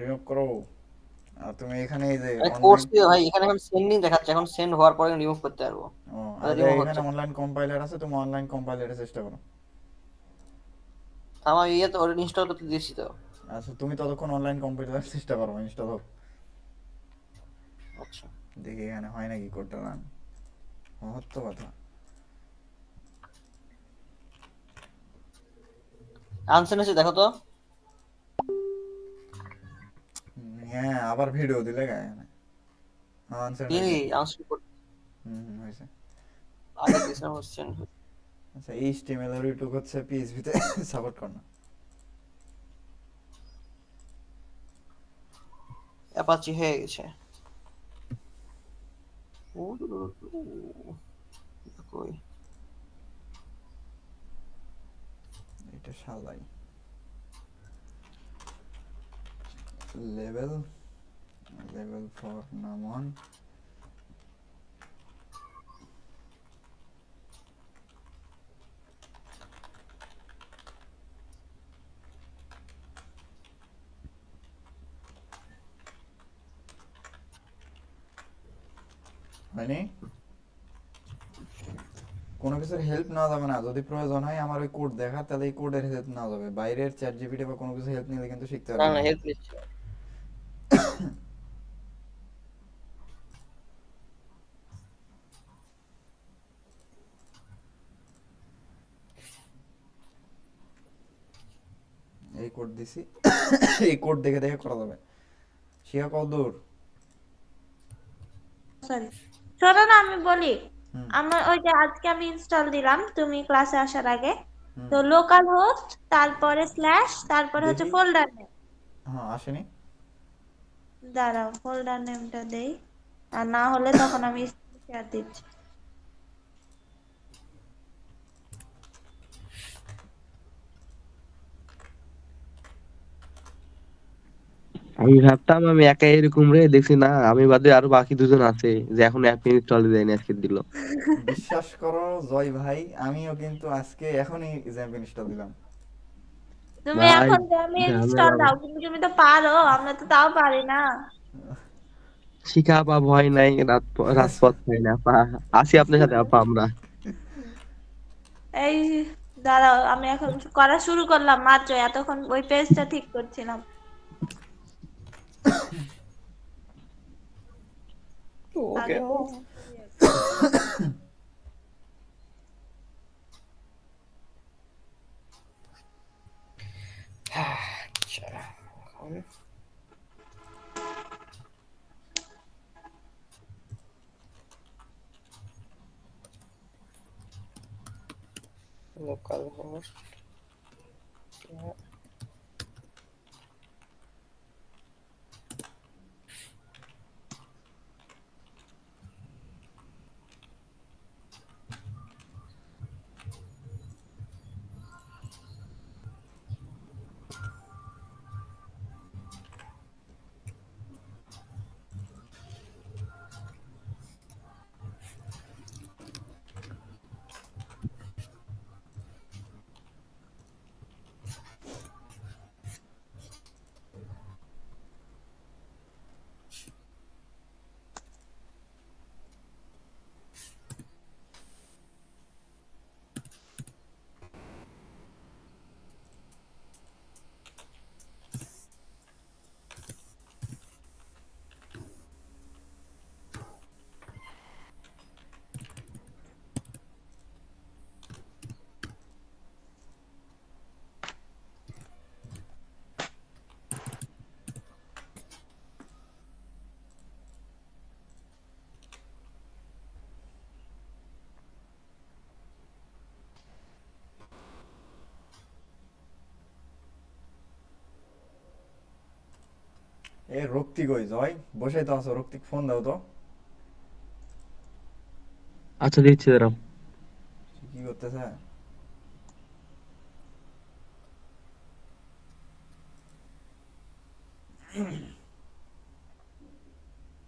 রিমুভ করো। আর তুমি এখানে এই যে অনলাইন, করছি ভাই, এখানে এখন সেন্ডিং দেখাচ্ছে, এখন সেন্ড হওয়ার পরে রিমুভ করতে পারবো। ও আর রিমুভ এখানে হচ্ছে না। অনলাইন কম্পাইলার আছে, তুমি অনলাইন কম্পাইলারের চেষ্টা করো। আমার ইয়ে তো ইনস্টল করতে দিয়েছি তো। আচ্ছা তুমি ততক্ষণ অনলাইন কম্পাইলারের চেষ্টা করো, ইনস্টল হোক। আচ্ছা, দেখি এখানে হয় নাকি কোডটা রান। হত কথা। আনসেন্ড হয়েছে দেখো তো। হ্যাঁ আবার ভিডিও দিলে গায়ে না। আনসার কি হয়েছে। আনসেন্ড হয়েছে। আগে দিয়েছিলাম, সেন্ড। আচ্ছা এইচটিএমএল এর ইউটিউব হচ্ছে পিএইচপি তে সাপোর্ট করে না। অ্যাপাচি হয়ে গেছে। কই এটা শালাই লেভেল, লেভেল 4 নাম 1। হয়নি? কোনো কিছুর হেল্প নেওয়া যাবে না, যদি প্রয়োজন হয় আমার ওই কোড দেখা, তাহলে এই কোডের হেল্প নেওয়া যাবে। বাইরের চ্যাট জিপিটি বা কোনো কিছু হেল্প নিলে কিন্তু শিখতে না পারবে না, না। হেল্প নিচ্ছি। এই কোড দিছি এই কোড দেখে দেখে করা যাবে। শিখা কত দূর? সরি, শোনো না আমি বলি। হুম আমার ওই যে আজকে আমি ইনস্টল দিলাম তুমি ক্লাসে আসার আগে, হুম তো লোকাল হোস্ট তারপরে স্ল্যাশ তারপরে হচ্ছে দেখি। Folder name. হ্যাঁ আসেনি। দাঁড়াও ফোল্ডার নেমটা দেই, আর না হলে তখন আমি শেয়ার দিচ্ছি। আমি ভাবতাম আমি একা এরকম রে, দেখছি না আমি বাদে আরো বাকি দুজন আছে যে এখন অ্যাপ ইনস্টল দেয়নি, আজকে দিল। বিশ্বাস করো জয় ভাই, আমিও কিন্তু আজকে এখনই জ্যাম্প ইনস্টল দিলাম। তুমি ভাই এখন জ্যামি ইনস্টল ঝামেলা। দাও, কিন্তু তুমি তো পারো, আমরা তো তাও পারি না। শিখা পা ভয় নাই, রাজপথ খাই না পা। আসি আপনার সাথে আপা আমরা। এই দাঁড়াও আমি এখন করা শুরু করলাম মাত্র, এতক্ষণ ওই পেজটা ঠিক করছিলাম। ওকে। আগে আচ্ছা, এখন লোকাল হোস্ট এ রক্তিক ওই জয় বসে তো আছো, রক্তিক ফোন দাও তো। আচ্ছা দিচ্ছি দাঁড়াও। কি করতেছে?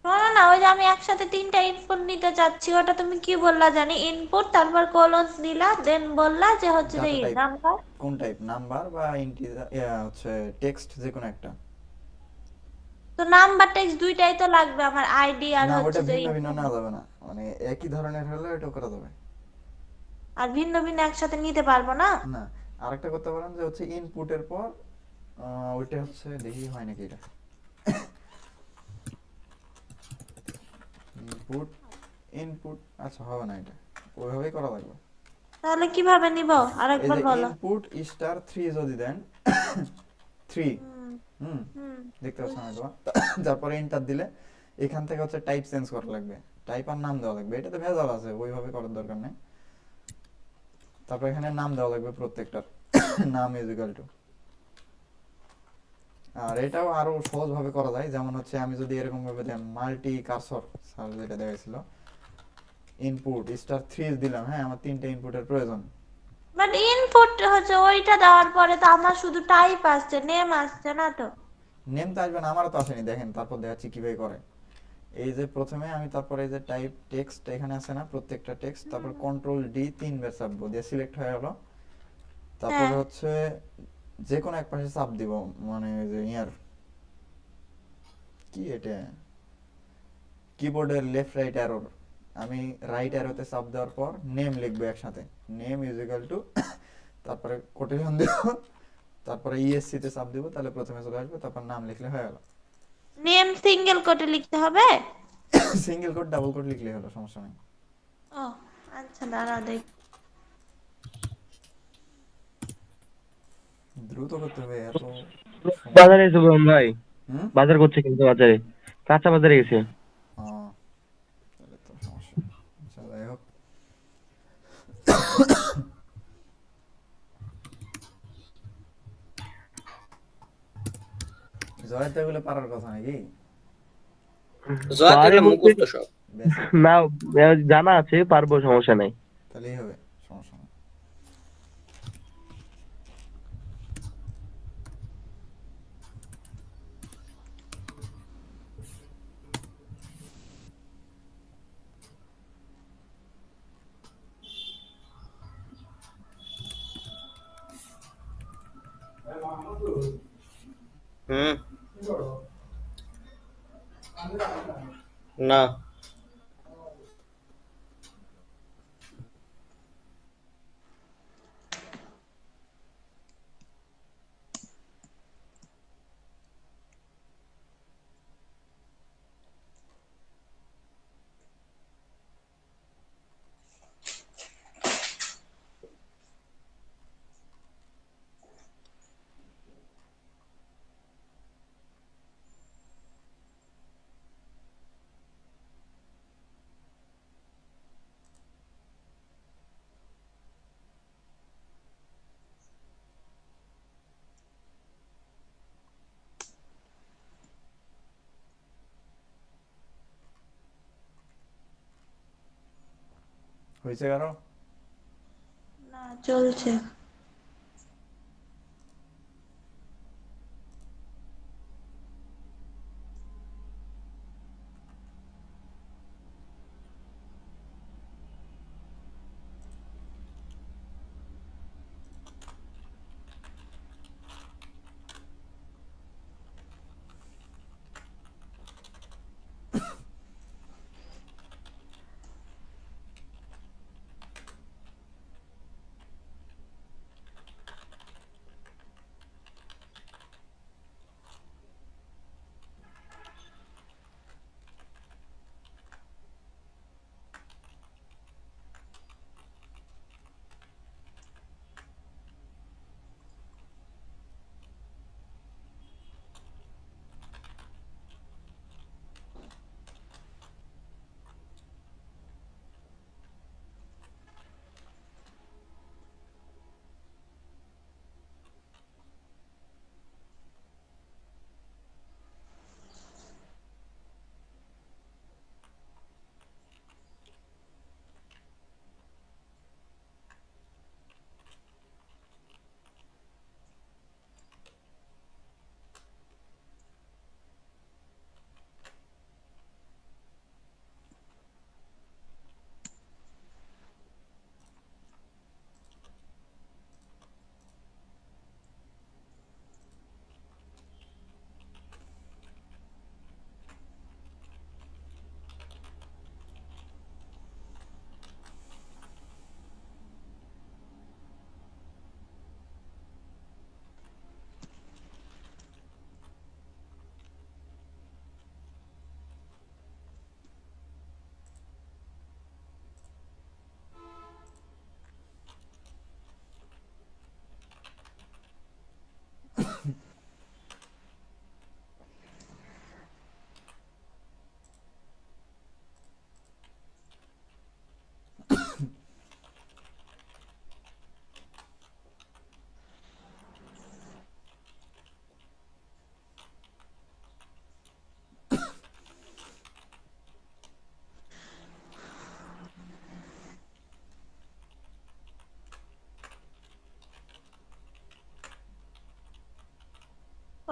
শোনো না, ওই যে আমি একসাথে তিনটা ইনপুট নিতে চাচ্ছি, ওটা তুমি কি বললা জানি, ইনপুট তারপর কোলন দিলা, দেন বললা যে হচ্ছে যে ডাটা টাইপ, নাম্বার। কোন টাইপ, নাম্বার বা ইন্টিজার, হচ্ছে টেক্সট, যে কোনো একটা। তো নাম্বার টেক্সট দুইটাই তো লাগবে আমার, আইডি আর না, হচ্ছে ওটা যে ভিন্ন ভিন্ন নেওয়া যাবে না, মানে একই ধরনের হলে ওটা করা যাবে। আর ভিন্ন ভিন্ন একসাথে নিতে পারবো না। না, আরেকটা করতে পারেন যে হচ্ছে ইনপুটের পর ওইটা হচ্ছে দেখি হয় নাকি এটা, ইনপুট ইনপুট, আচ্ছা হবে না, এটা ওইভাবেই করা লাগবে। তাহলে কিভাবে নিব এই আরেকবার যে বলো। ইনপুট স্টার 3 যদি দেন 3, হুম হুম, হুম দেখতে পাচ্ছ না তোমার, তারপরে এন্টার দিলে এখান থেকে হচ্ছে টাইপ চেঞ্জ করা লাগবে, টাইপ আর নাম দেওয়া লাগবে, এটাতে ভেজাল আছে, ওইভাবে করার দরকার নেই। তারপর এখানে নাম দেওয়া লাগবে প্রত্যেকটার, নাম ইজ ইকুয়াল টু, আর এটাও আরো সহজ ভাবে করা যায়, যেমন হচ্ছে আমি যদি এরকম ভাবে দেন মাল্টি কার্সর স্যার যেটা দেখাইছিল, ইনপুট স্টার 3 দিলাম, হ্যাঁ আমার তিনটা ইনপুটের প্রয়োজন। বাট ইনপুট হচ্ছে ওইটা দেওয়ার পরে তো আমার শুধু টাইপ আসছে, নেম আসছে না তো। নেম তো আসবে না, আমারও তো আসেনি, দেখেন তারপর দেখাচ্ছি কিভাবে করে। এই যে প্রথমে আমি তারপরে এই যে টাইপ টেক্সট এখানে আছে না, প্রত্যেকটা টেক্সট, তারপর কন্ট্রোল ডি 3 বার চাপবো, দিয়ে সিলেক্ট হয়ে গেল। তারপরে হ্যাঁ হচ্ছে যে কোনো এক পাশে চাপ দিব, মানে ওই যে ইয়ার কি এটা, কিবোর্ডের লেফট রাইট অ্যারোর, আমি রাইট অ্যারোতে চাপ দেওয়ার পর নেম লিখবো একসাথে, নেম ইজ ইকুয়াল টু, তারপরে কোটেশন দেব, তারপরে ইএসসি তে চাপ দিব, তাহলে প্রথমে চলে আসবে, তারপর নাম লিখলে হয়ে গেল। নেম সিঙ্গেল কোটে লিখতে হবে। সিঙ্গেল কোট ডাবল কোট লিখলে হলো, সমস্যা নেই। ও আচ্ছা, দাঁড়াও দেখ। দ্রুত করতে হবে, এত সময়। বাজারে এসে বললাম ভাই, হুম, বাজার করছে কিন্তু বাজারে, কাঁচা বাজারে গেছে। তাহলে তো সমস্যা, আচ্ছা যাই হোক। জয়ের তো এগুলো পারার কথা নাকি, জয় তো পারে এগুলো বলতে মুখস্থ সব। বেসিক, না, জানা আছে, পারবো, সমস্যা নাই। তাহলেই হবে, সমস্যা নেই। হুম, না হয়েছে কারো? না, চলছে।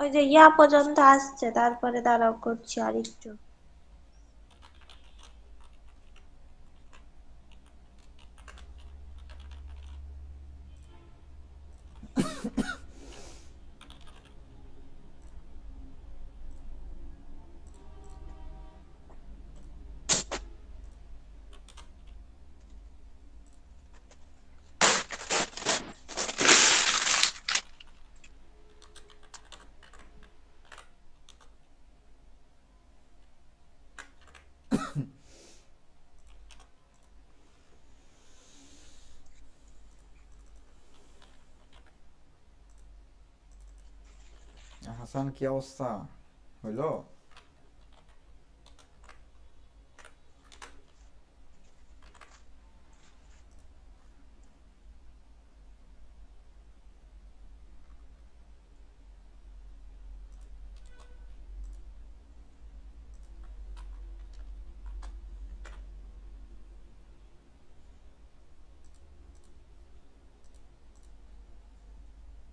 ওই যে ইয়া পর্যন্ত আসছে, তারপরে দাঁড়াও করছি আরেকটু। হাসান কি অবস্থা হইলো?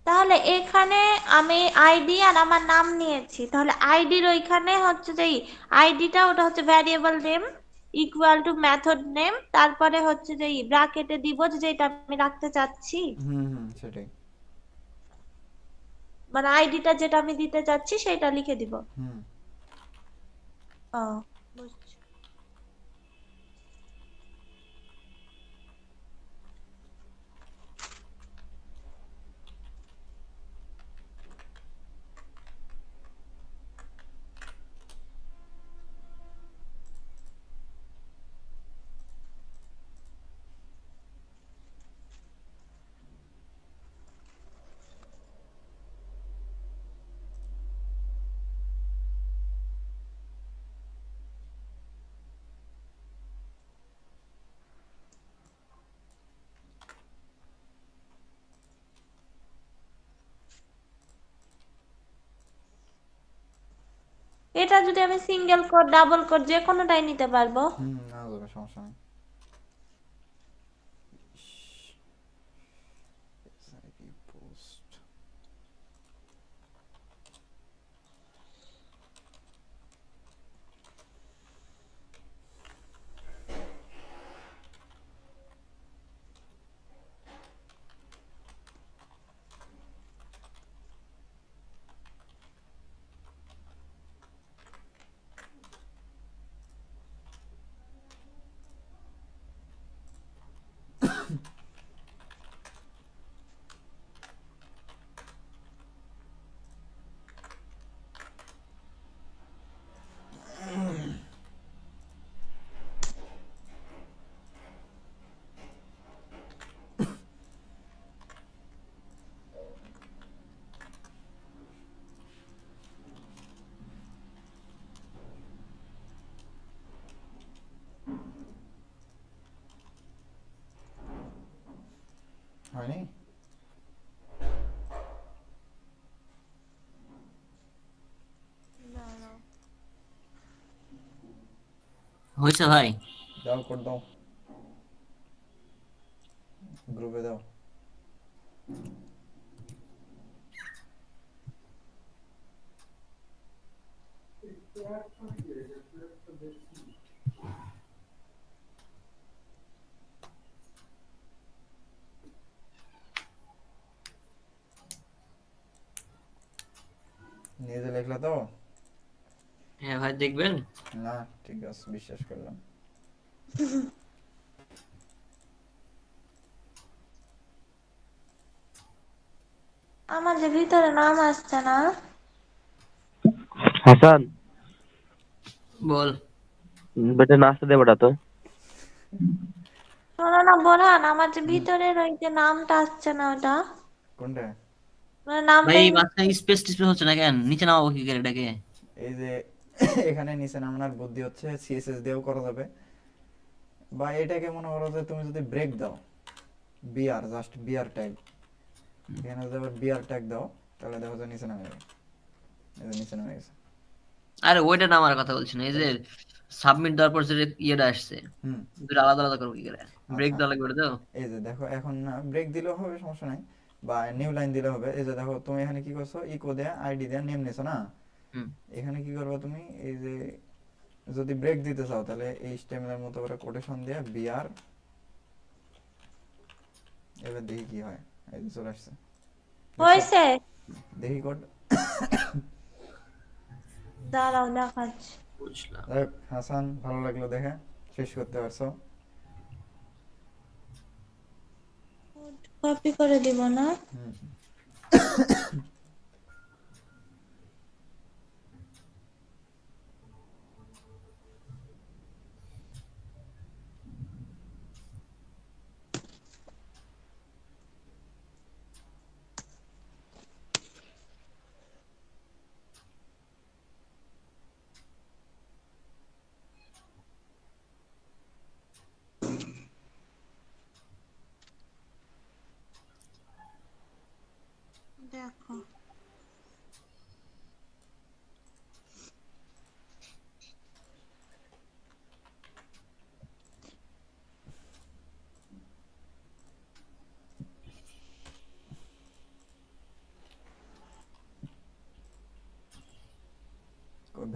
তাহলে এখানে আমি আইডি আর আমার নাম নিয়েছি, তাহলে আইডির ওইখানে হচ্ছে যে আইডিটা ওটা হচ্ছে variable name equal to method name, তারপরে হচ্ছে যে ব্র্যাকেটে দিব যে যেটা আমি রাখতে চাচ্ছি, সেটাই। মানে আইডিটা যেটা আমি দিতে চাচ্ছি সেটা লিখে দিব। হুম। ও, বুঝছি। এটা যদি আমি সিঙ্গেল কোড ডাবল কোড যে কোনোটাই নিতে পারবো। না যাবে, সমস্যা নেই। পোস্ট হয়নি? হয়েছে ভাই? দাও, কোড দাও, গ্রুপে দাও। নিজে লেখলা তো? হ্যাঁ ভাই, দেখবেন। না ঠিক আছে, বিশ্বাস করলাম। আমার যে ভিতরে নাম আসছে না। হাসান, বল। বেটা নাচতে দে বেটা তো। শোনো না বোরহান, আমার যে ভিতরের ওই যে নামটা আসছে না ওটা, কোনটা? মানে নামটা ভাই মাঝখানে স্পেস টিস্পেস হচ্ছে না কেন? নিচে নামাবো কি করে এটাকে? এই যে এখানে নিচে নামানোর বুদ্ধি হচ্ছে সিএসএস দিয়েও করা যাবে, বা এটাকে মনে করো যে তুমি যদি ব্রেক দাও, বিআর, জাস্ট বিআর ট্যাগ, এখানে যদি আবার বিআর ট্যাগ দাও, তাহলে দেখো যে নিচে নামে যাবে। এই যে নিচে নামে গেছে। আরে ওইটা নামার কথা বলছি না, এই যে সাবমিট দেওয়ার পর যে ইয়েটা আসছে, হুম। দুটো আলাদা আলাদা করবো কি করে? ব্রেক আচ্ছা, দেওয়া লাগবে ওটা তো। এই যে দেখো এখন না ব্রেক দিলেও হবে, সমস্যা নাই। বা নিউ লাইন দিলে হবে। এই যে দেখো তুমি এখানে কি করছো, ইকো দেয়া আইডি দেয়া নেম নিছো না, হুম এখানে কি করবে তুমি, এই যে যদি ব্রেক দিতে চাও তাহলে এই স্টেমের মতো করে কোটেশন দিয়ে বিআর, এবার দেখি কি হয়। এই যে চলে আসছে, দেখছো? হয়েছে, দেখি কোড। দাঁড়াও দেখাচ্ছি। বুঝলাম। যাই হোক, হাসান ভালো লাগলো দেখে, শেষ করতে পারছো। কপি করে দিব না? হুম। দেখো,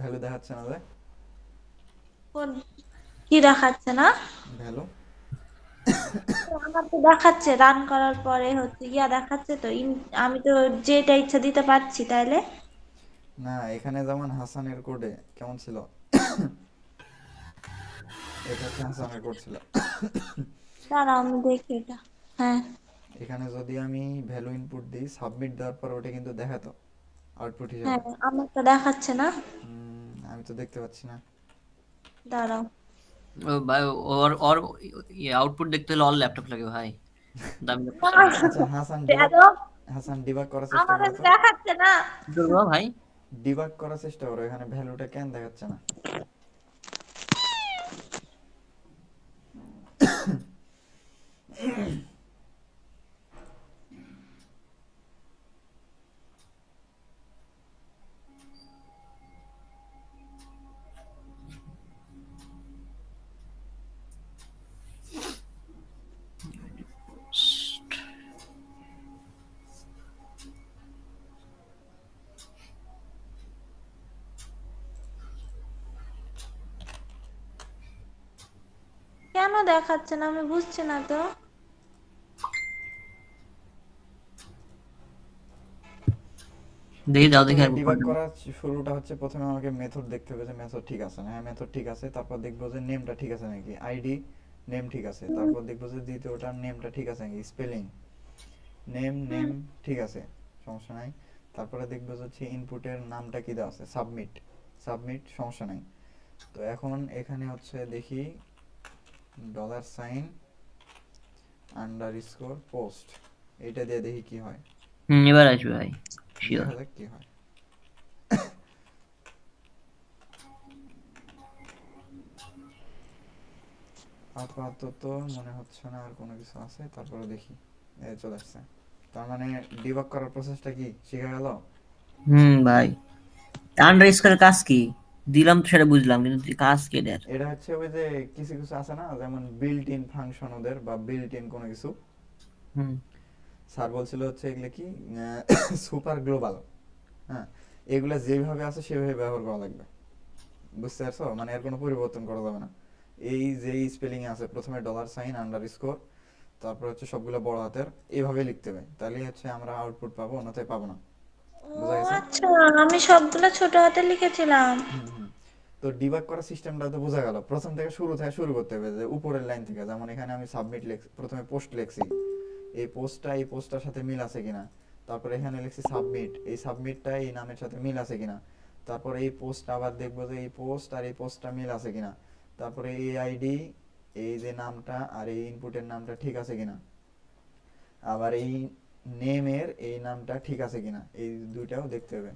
ভ্যালু দেখাচ্ছে না যে, কোন কি দেখাচ্ছে না? ভ্যালু। আমার তো দেখাচ্ছে, রান করার পরে হচ্ছে ইয়া দেখাচ্ছে তো, আমি তো যেটা ইচ্ছা দিতে পারছি তাইলে। না, এখানে যেমন হাসানের কোডে কেমন ছিল, এটা হচ্ছে হাসানের কোড ছিল। দাঁড়াও আমি দেখি এটা। হ্যাঁ এখানে যদি আমি ভ্যালু ইনপুট দিই, সাবমিট দেওয়ার পর ওটা কিন্তু দেখাতো আউটপুট হ্যাঁ, হিসাবে। আমার তো দেখাচ্ছে না। আমি তো দেখতে পাচ্ছি না। দাঁড়াও, ও ভাই, ওর ওর আউটপুট দেখতে হলে ওর ল্যাপটপ লাগে ভাই, দামি ল্যাপটপ। না, আচ্ছা হাসান ডিবাগ, বেয়াদব, হাসান ডিবাগ করার চেষ্টা আমার করো তো, দেখাচ্ছে না। কি করবো ভাই? ডিবাগ করার চেষ্টা করো, এখানে ভ্যালুটা কেন দেখাচ্ছে না। কেন দেখাচ্ছে না আমি বুঝছি না তো। দেখি, দাও দেখি প্রথমে আর ডিবাগ করার শুরুটা হচ্ছে, প্রথমে আমাকে মেথড দেখতে হবে যে মেথড ঠিক আছে না। হ্যাঁ মেথড ঠিক আছে, তারপর দেখবো যে নেমটা ঠিক আছে নাকি, আইডি নেম ঠিক আছে, তারপর দেখবো যে দ্বিতীয়টার নেমটা ঠিক আছে নাকি, স্পেলিং নেম নেম ঠিক আছে, সমস্যা নাই। তারপরে দেখবো যে হচ্ছে ইনপুটের নামটা কি দেওয়া আছে, সাবমিট সাবমিট, সমস্যা নাই। তো এখন এখানে হচ্ছে দেখি dollar sign underscore post, এইটা দিয়ে দেখি কি হয়, এবার আসবে ভাই, শিওর। দেখা যাক কি হয়। আপাতত মনে হচ্ছে না আর কোনো কিছু আছে, তারপরে দেখি। এই চলে আসছে, তার মানে ডিবাগ করার প্রসেসটা কি শিখা গেল। ভাই, আন্ডারস্কোরের কাজ কি? দিলাম তো সেটা বুঝলাম, কিন্তু কাজ কি এটার? এটা হচ্ছে ওই যে কিছু কিছু আছে না, যেমন বিল্ট ইন ফাংশন ওদের, বা বিল্ট ইন কোনো কিছু। হুম স্যার বলছিল হচ্ছে এগুলো কি সুপার গ্লোবাল, হ্যাঁ, এগুলা যেভাবে আছে সেভাবে ব্যবহার করা লাগবে, বুঝতে পারছো, মানে এর কোনো পরিবর্তন করা যাবে না। এই যে স্পেলিং এ আছে প্রথমে ডলার সাইন আন্ডার স্কোর, তারপর হচ্ছে সবগুলো বড় হাতের, এইভাবে লিখতে হবে, তাহলে হচ্ছে আমরা আউটপুট পাবো, অন্যথায় পাবো না। ও বোঝা গেছে? আচ্ছা, আমি সবগুলো ছোট হাতে লিখেছিলাম। হুম হুম। তো ডিবাগ করার সিস্টেমটা তো বোঝা গেল, প্রথম থেকে শুরু করতে হবে, যে উপরের লাইন থেকে, যেমন এখানে আমি সাবমিট প্রথমে পোস্ট লিখছি, এই পোস্টটা এই পোস্টটার সাথে মিল আছে কিনা, তারপরে এখানে লিখছি সাবমিট, এই সাবমিটটা এই নামের সাথে মিল আছে কিনা, তারপরে এই পোস্ট আবার দেখবো যে এই পোস্ট আর এই পোস্টটা মিল আছে কিনা, তারপরে এই আইডি, এই যে নামটা আর এই ইনপুটের নামটা ঠিক আছে কিনা, আবার এই নেমের এই নামটা ঠিক আছে কিনা, এই দুইটাও দেখতে হবে।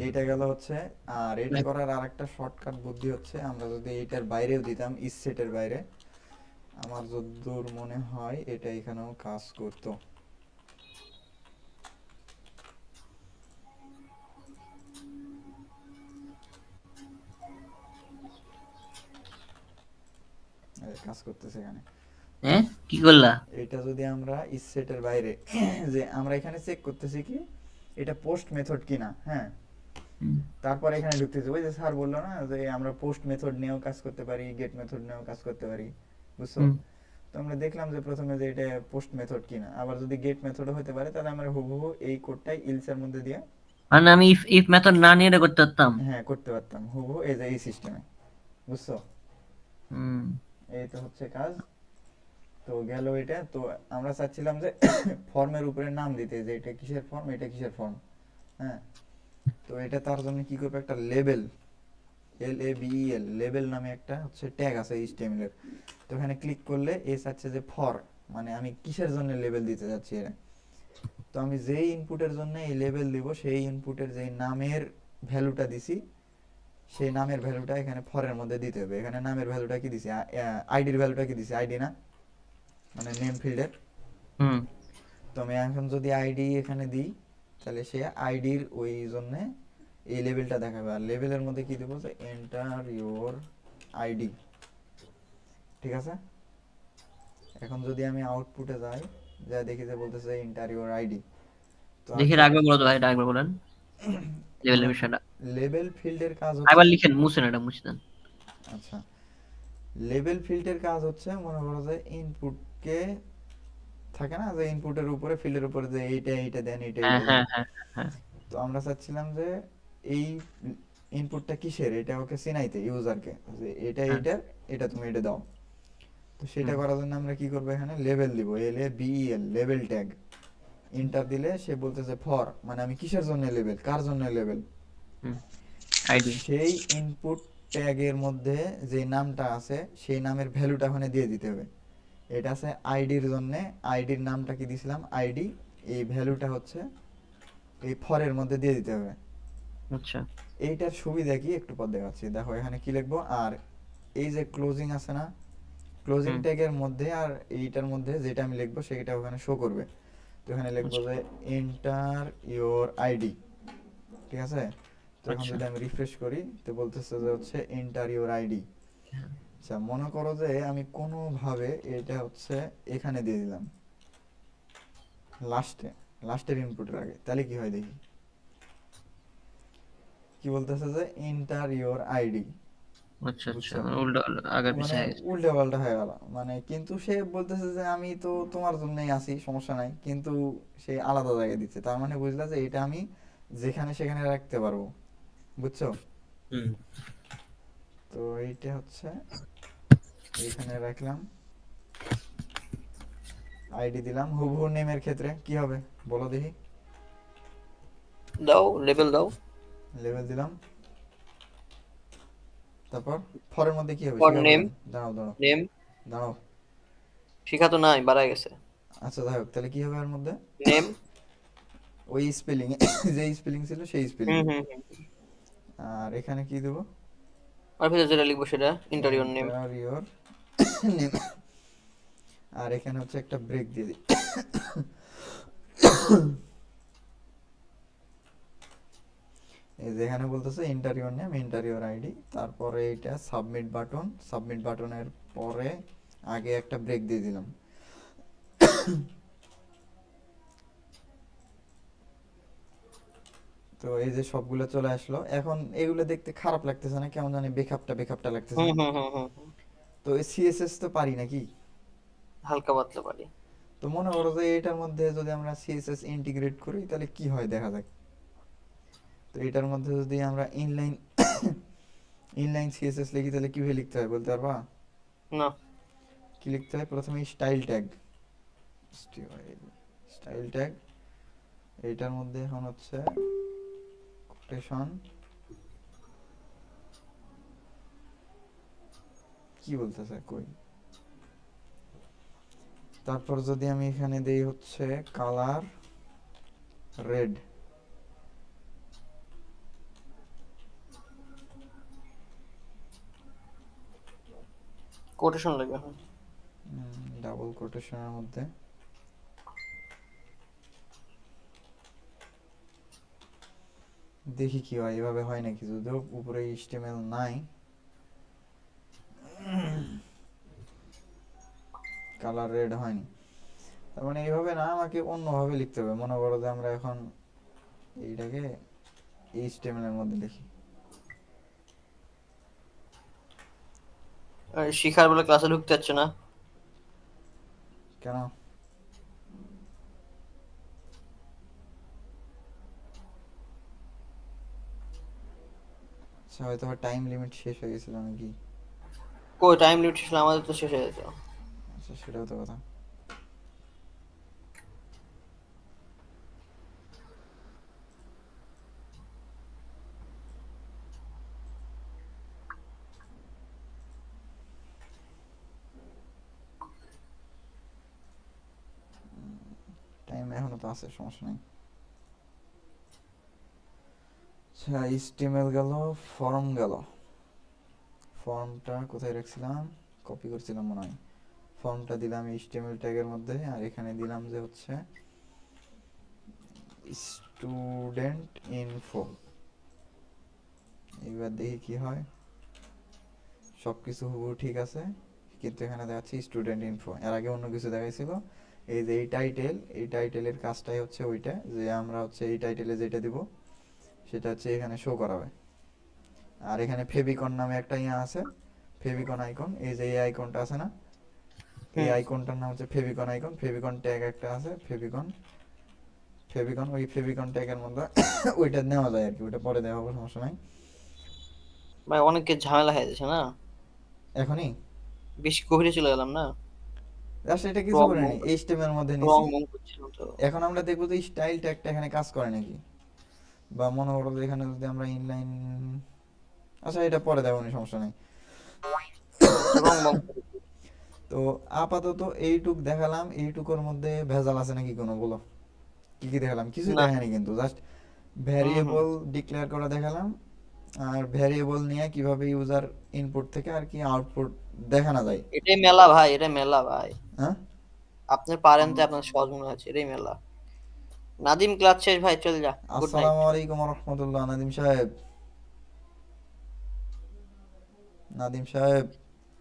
এইটা গেল হচ্ছে। আর এটা করার আরেকটা শর্টকাট বুদ্ধি হচ্ছে, আমরা যদি এইটার বাইরেও দিতাম, ইস সেটের বাইরে, আমার যতদূর মনে হয় এটা এখানেও কাজ করতো। কাজ করতেছে এখানে। হ্যাঁ কি করলা? এটা যদি আমরা সেটের বাইরে যে আমরা এখানে চেক করতেছি কি এটা পোস্ট মেথড কিনা, হ্যাঁ। হুম, তারপর এখানে ঢুকতেছি, ওই যে স্যার বললো না যে আমরা পোস্ট মেথড নিয়েও কাজ করতে পারি, গেট মেথড নিয়েও কাজ করতে পারি, বুঝছো? হুম। তো আমরা দেখলাম যে প্রথমে যে এটা পোস্ট মেথড কিনা, আবার যদি গেট মেথডও হতে পারে তাহলে আমরা হুবহু এই কোডটাই ইলসের মধ্যে দিয়ে মানে আমি ইফ ইফ মেথড না নিয়ে এটা করতে পারতাম। হ্যাঁ করতে পারতাম হুবহু এই যে এই সিস্টেমে, বুঝছো? হুম, এই তো হচ্ছে কাজ। তো গেল এটা। তো আমরা চাচ্ছিলাম যে ফর্মের উপরে নাম দিতে, যে এটা কিসের ফর্ম, এটা কিসের ফর্ম, হ্যাঁ। তো এটা তার জন্য কি করবে, একটা লেবেল, LABEL লেবেল নামে একটা হচ্ছে ট্যাগ আছে HTML এর। তো এখানে ক্লিক করলে এ চাচ্ছে যে ফর, মানে আমি কিসের জন্য লেবেল দিতে যাচ্ছি এটা। তো আমি যেই ইনপুটের জন্য এই লেবেল দিব সেই ইনপুটের যে নামের ভ্যালুটা দিছি সেই নামের ভ্যালুটা এখানে ফরের মধ্যে দিতে হবে। এখানে নামের ভ্যালুটা কি দিছি, আইডির ভ্যালুটা কি দিছি, আইডি না, মানে নেম ফিল্ডের। হুম। তো আমি এখন যদি আইডি এখানে দিই তাহলে সে আইডির ওই জন্য এই লেভেলটা দেখাবে। আর লেভেলের মধ্যে কি দেবো, যে এন্টার ইওর আইডি, ঠিক আছে। এখন যদি আমি আউটপুটে যাই, যা দেখি যে বলতেছে এন্টার ইওর আইডি। তো দেখি রাখবে বলো তো ভাই, রাখবে বলেন লেভেলের বিষয়টা। লেভেল ফিল্ডের কাজ হচ্ছে, আবার লিখেন, মুছেন এটা, মুছে দেন। আচ্ছা, লেভেল ফিল্ডের কাজ হচ্ছে মনে করো যে ইনপুটকে থাকে না, যে ইনপুটের উপরে ফিল্ডের উপরে যে এইটা এইটা দেন, এইটা হ্যাঁ, এইটা দেন। হ্যাঁ, হ্যাঁ, হ্যাঁ। তো আমরা চাচ্ছিলাম যে এই ইনপুটটা কিসের, এটা ওকে চিনাইতে ইউজারকে, যে এটা হ্যাঁ। এইটার, এটা তুমি এটা দাও। তো সেটা হুম, করার জন্য আমরা কি করবো, এখানে লেভেল দিব, LABEL লেভেল ট্যাগ। ইন্টার দিলে সে বলতেছে ফর, মানে আমি কিসের জন্য লেভেল, কার জন্য লেভেল। হুম। আইডি। সেই ইনপুট ট্যাগের মধ্যে যে নামটা আছে সেই নামের ভ্যালুটা ওখানে দিয়ে দিতে হবে। এটা আছে আইডির জন্য, আইডির নামটা কি দিছিলাম, আইডি। এই ভ্যালুটা হচ্ছে এই ফরের মধ্যে দিয়ে দিতে হবে। আচ্ছা। এইটার সুবিধা কি একটু পর দেখাচ্ছি। দেখো এখানে কি লিখবো, আর এই যে ক্লোজিং আছে না, ক্লোজিং হুম। ট্যাগের মধ্যে আর এইটার মধ্যে যেটা আমি লিখবো সেটা ওখানে শো করবে। তো এখানে লিখবো আচ্ছা। যে এন্টার ইওর আইডি, ঠিক আছে। তো এখন আচ্ছা। যদি আমি রিফ্রেশ করি তো বলতেছে যে হচ্ছে এন্টার ইওর আইডি। আচ্ছা, মনে করো যে আমি কোনোভাবে এটা হচ্ছে এখানে দিয়ে দিলাম লাস্টের ইনপুটের আগে, তাহলে কি হয় দেখি। কি বলতেছে যে এন্টার ইওর আইডি, আচ্ছা, আচ্ছা, বুঝছো? মানে উল্টো আগের মানে পিছে হয়ে গেছে। উল্টা পাল্টা হয়ে গেল, মানে কিন্তু সে বলতেছে যে আমি তো তোমার জন্যই আছি, সমস্যা নাই, কিন্তু সে আলাদা জায়গায় দিচ্ছে। তার মানে বুঝলা যে এটা আমি যেখানে সেখানে রাখতে পারবো, বুঝছো? হুম। তো এইটা হচ্ছে এইখানে রাখলাম, আইডি দিলাম। হুবহু নেমের ক্ষেত্রে কি হবে বলো দেখি। দাও, লেবেল দাও। লেভেল দিলাম, তারপর ফরের মধ্যে কি হবে ফর শিখা নেম, বলেন। দাঁড়াও দাঁড়াও নেম দাঁড়াও। শিখা তো নাই, বাড়ায় গেছে। আচ্ছা যাই হোক, তাহলে কি হবে এর মধ্যে, নেম। ওই স্পেলিং যেই স্পেলিং ছিল সেই স্পেলিং। হুম, হুম, হুম। আর এখানে কি দেবো, আর ভিতরে যেটা লিখবো সেটা enter your name. Enter your name. আর এখানে হচ্ছে একটা ব্রেক দিয়ে দিই। এই যে এখানে বলতেছে enter your name, enter your ID, তারপরে এটা সাবমিট বাটন, সাবমিট বাটনের পরে আগে একটা ব্রেক দিয়ে দিলাম। তো এই যে সবগুলো চলে আসলো। এখন এগুলো দেখতে খারাপ লাগতেছে না, কেমন জানি বেখাপটা বেখাপটা লাগতেছে হুম, না। হুম, হুম, হুম, হুম। তো এই সিএসএস তো পারি নাকি। হালকা পাতলা পারি। তো মনে করো যে এটার মধ্যে যদি আমরা সিএসএস ইন্টিগ্রেট করি তাহলে কি হয় দেখা যাক। তো এটার মধ্যে যদি আমরা ইনলাইন সিএসএস লিখি তাহলে কিভাবে লিখতে হয় বলতে পারবা? না। কি লিখতে হয়, প্রথমে স্টাইল ট্যাগ, স্টাইল ট্যাগ। এইটার মধ্যে এখন হচ্ছে কোটেশন, কি বলতেছে কই। তারপর যদি আমি এখানে দেই হচ্ছে কালার রেড, কোটেশন লাগবে, হ্যাঁ। ডাবল কোটেশনের মধ্যে। দেখি কি হয়, এভাবে হয় নাকি, যদিও উপরে HTML নাই। কালার রেড হয়নি। তার মানে এইভাবে না, আমাকে অন্যভাবে লিখতে হবে। মনে করো যে আমরা এখন এইটাকে HTML এর মধ্যে লিখি। আর শিখার বলে ক্লাসে ঢুকতে যাচ্ছে না। কেন? আচ্ছা, হয়তো টাইম লিমিট শেষ হয়ে গেছিল নাকি? কই টাইম লিমিট ছিল, আমাদের তো শেষ হয়ে যেত। আচ্ছা, সেটাও তো কথা। টাইম এখনো তো আছে, সমস্যা নাই। আচ্ছা, HTML গেল, ফর্ম গেল। ফর্মটা কোথায় রাখছিলাম? কপি করছিলাম মনে হয়। ফর্মটা দিলাম HTML ট্যাগের মধ্যে, আর এখানে দিলাম যে হচ্ছে স্টুডেন্ট ইনফো। এবার দেখি কি হয়। সবকিছু হুবহু ঠিক আছে, কিন্তু এখানে দেখাচ্ছি স্টুডেন্ট ইনফো। এর আগে অন্য কিছু দেখাইছিল। এই যে এই টাইটেলের কাজটাই হচ্ছে ওইটা, যে আমরা হচ্ছে এই টাইটেলে যেটা দিব সেটা হচ্ছে এখানে শো করাবে। আর এখানে ফেভিকন নামে একটা ইয়া আছে, ফেভিকন আইকন। এই যে এই আইকনটা আছে না, এই আইকনটার নাম হচ্ছে ফেভিকন আইকন। ফেভিকন ট্যাগ একটা আছে, ফেভিকন ওই ফেভিকন ট্যাগের মধ্যে ওইটা নেওয়া যায় আর কি। ওইটা পরে দেওয়া হবে, সমস্যা নাই। ভাই অনেকে ঝামেলা হয়ে যাচ্ছে না, এখনই বেশি গভীরে চলে গেলাম না। আসলে এটা কিছু রং করে মং নি, HTML এর মধ্যে রং নিছি। মং করছিলাম তো। এখন আমরা দেখবো যে স্টাইল ট্যাগটা এখানে কাজ করে নাকি, বা মনে করো যে এখানে যদি আমরা ইনলাইন, আচ্ছা এটা পরে দেবো নি, সমস্যা নাই। রং মং তো আপাতত এইটুক দেখালাম। এইটুকুর মধ্যে ভেজাল আছে নাকি কোনো, বলো? কি কি দেখালাম? কিছু না। দেখানি, কিন্তু জাস্ট ভ্যারিয়েবল ডিক্লেয়ার করা দেখালাম। আর ভ্যারিয়েবল নিয়ে কিভাবে ইউজার ইনপুট থেকে আর কি আউটপুট দেখানো যায়। এটাই মেলা ভাই, এটা মেলা ভাই। হ্যাঁ, আপনি পারেন তো, আপনার সহজ মনে হচ্ছে, এটাই মেলা। নাদিম ক্লাস শেষ ভাই, চল যা, গুড নাইট। আসসালামু আলাইকুম রহমতুল্লাহ। নাদিম সাহেব, নাদিম সাহেব,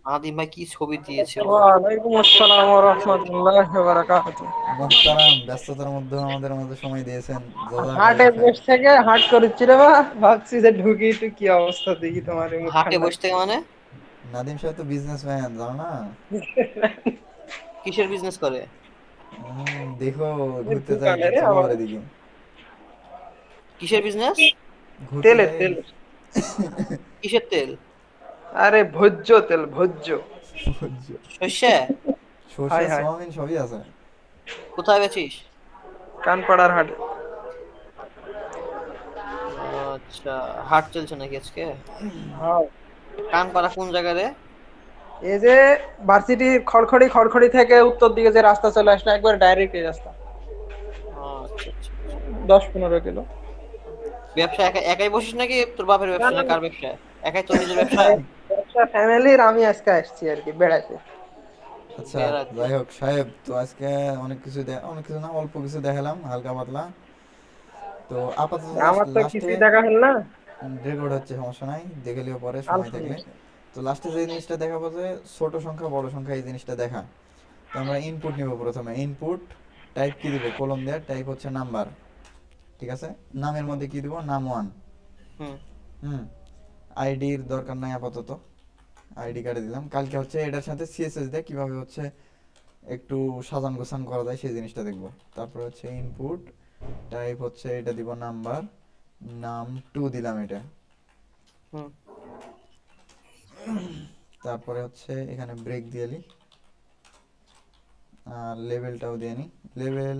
নাদিম ভাই কি ছবি দিয়েছে ও। ওয়ালাইকুম আসসালাম ওয়া রাহমাতুল্লাহি ওয়া বারাকাতুহু। মোহতারাম, ব্যস্ততার মধ্যে আমাদের মাঝে সময় দিয়েছেন, হাটে জাযাকাল্লাহ খাইর। বসে থেকে হাট করেছি রে বা, ভাবছি যে ঢুকি তো কি অবস্থা দেখি তোমার এই হাটে মুখখানা। বসে থেকে মানে? নাদিম সাহেব তো বিজনেসম্যান, জানো না? কিসের বিজনেস করে? দেখো, ঘুরতে যাই, দোকানে রে চলো আমার, ওর দিকে কিসের বিজনেস? ঘুরতে তেলের যাই। তেল, কিসের তেল? আরে ভোজ্য তেল, ভোজ্য। সহ্য। সর্ষে? সর্ষে, হাই হাই, সোয়াবিন সবই আছে। কোথায় বেচিস? কানপাড়ার হাটে। আচ্ছা, হাট চলছে নাকি আজকে? হ্যাঁ, কানপাড়া কোন জায়গায় রে? এই যে ভার্সিটির খড়খড়ি থেকে উত্তর দিকে যে রাস্তা চলে আসলো, একবার ডাইরেক্ট এই রাস্তা, আচ্ছা আচ্ছা আচ্ছা। 10-15 কিলো। ব্যবসা একাই বসিস নাকি তোর বাপের না ব্যবসা, না না কার ব্যবসা? একাই তোর নিজের ব্যবসা? ভাই, ব্যবসা ফ্যামিলির, আমি আজকে আসছি আর কি বেড়াতে। আচ্ছা, বেড়াতে? যাই হোক সাহেব, তো আজকে অনেক কিছু না, অল্প কিছু দেখালাম, হালকা পাতলা। তো আপাতত জাস্ট আমার তো লাস্টে কিছুই দেখা হল না। রেকর্ড হচ্ছে, সমস্যা নাই, দেখে লিও পরে সময় থাকলে। আলহামদুলিল্লাহ। তো লাস্টে যে জিনিসটা দেখাবো যে ছোট সংখ্যা বড় সংখ্যা, এই জিনিসটা দেখা। তো আমরা ইনপুট নিব প্রথমে। ইনপুট টাইপ কি দিব? কলম দেওয়ার টাইপ হচ্ছে নাম্বার, ঠিক আছে? নামের মধ্যে কি দিব? নাম 1। হুম। হুম, আইডির দরকার নাই আপাতত, আইডি কার্ডে দিলাম। কালকে হচ্ছে এটার সাথে সিএসএস দিয়ে কিভাবে হচ্ছে একটু সাজান গোছান করা যায় সেই জিনিসটা দেখবো। তারপর হচ্ছে ইনপুট টাইপ হচ্ছে এটা দিব নাম্বার, নাম 2 দিলাম এটা। হুম। তারপরে হচ্ছে এখানে ব্রেক দিয়ে নি, আর লেভেলটাও দিয়ে নি। লেভেল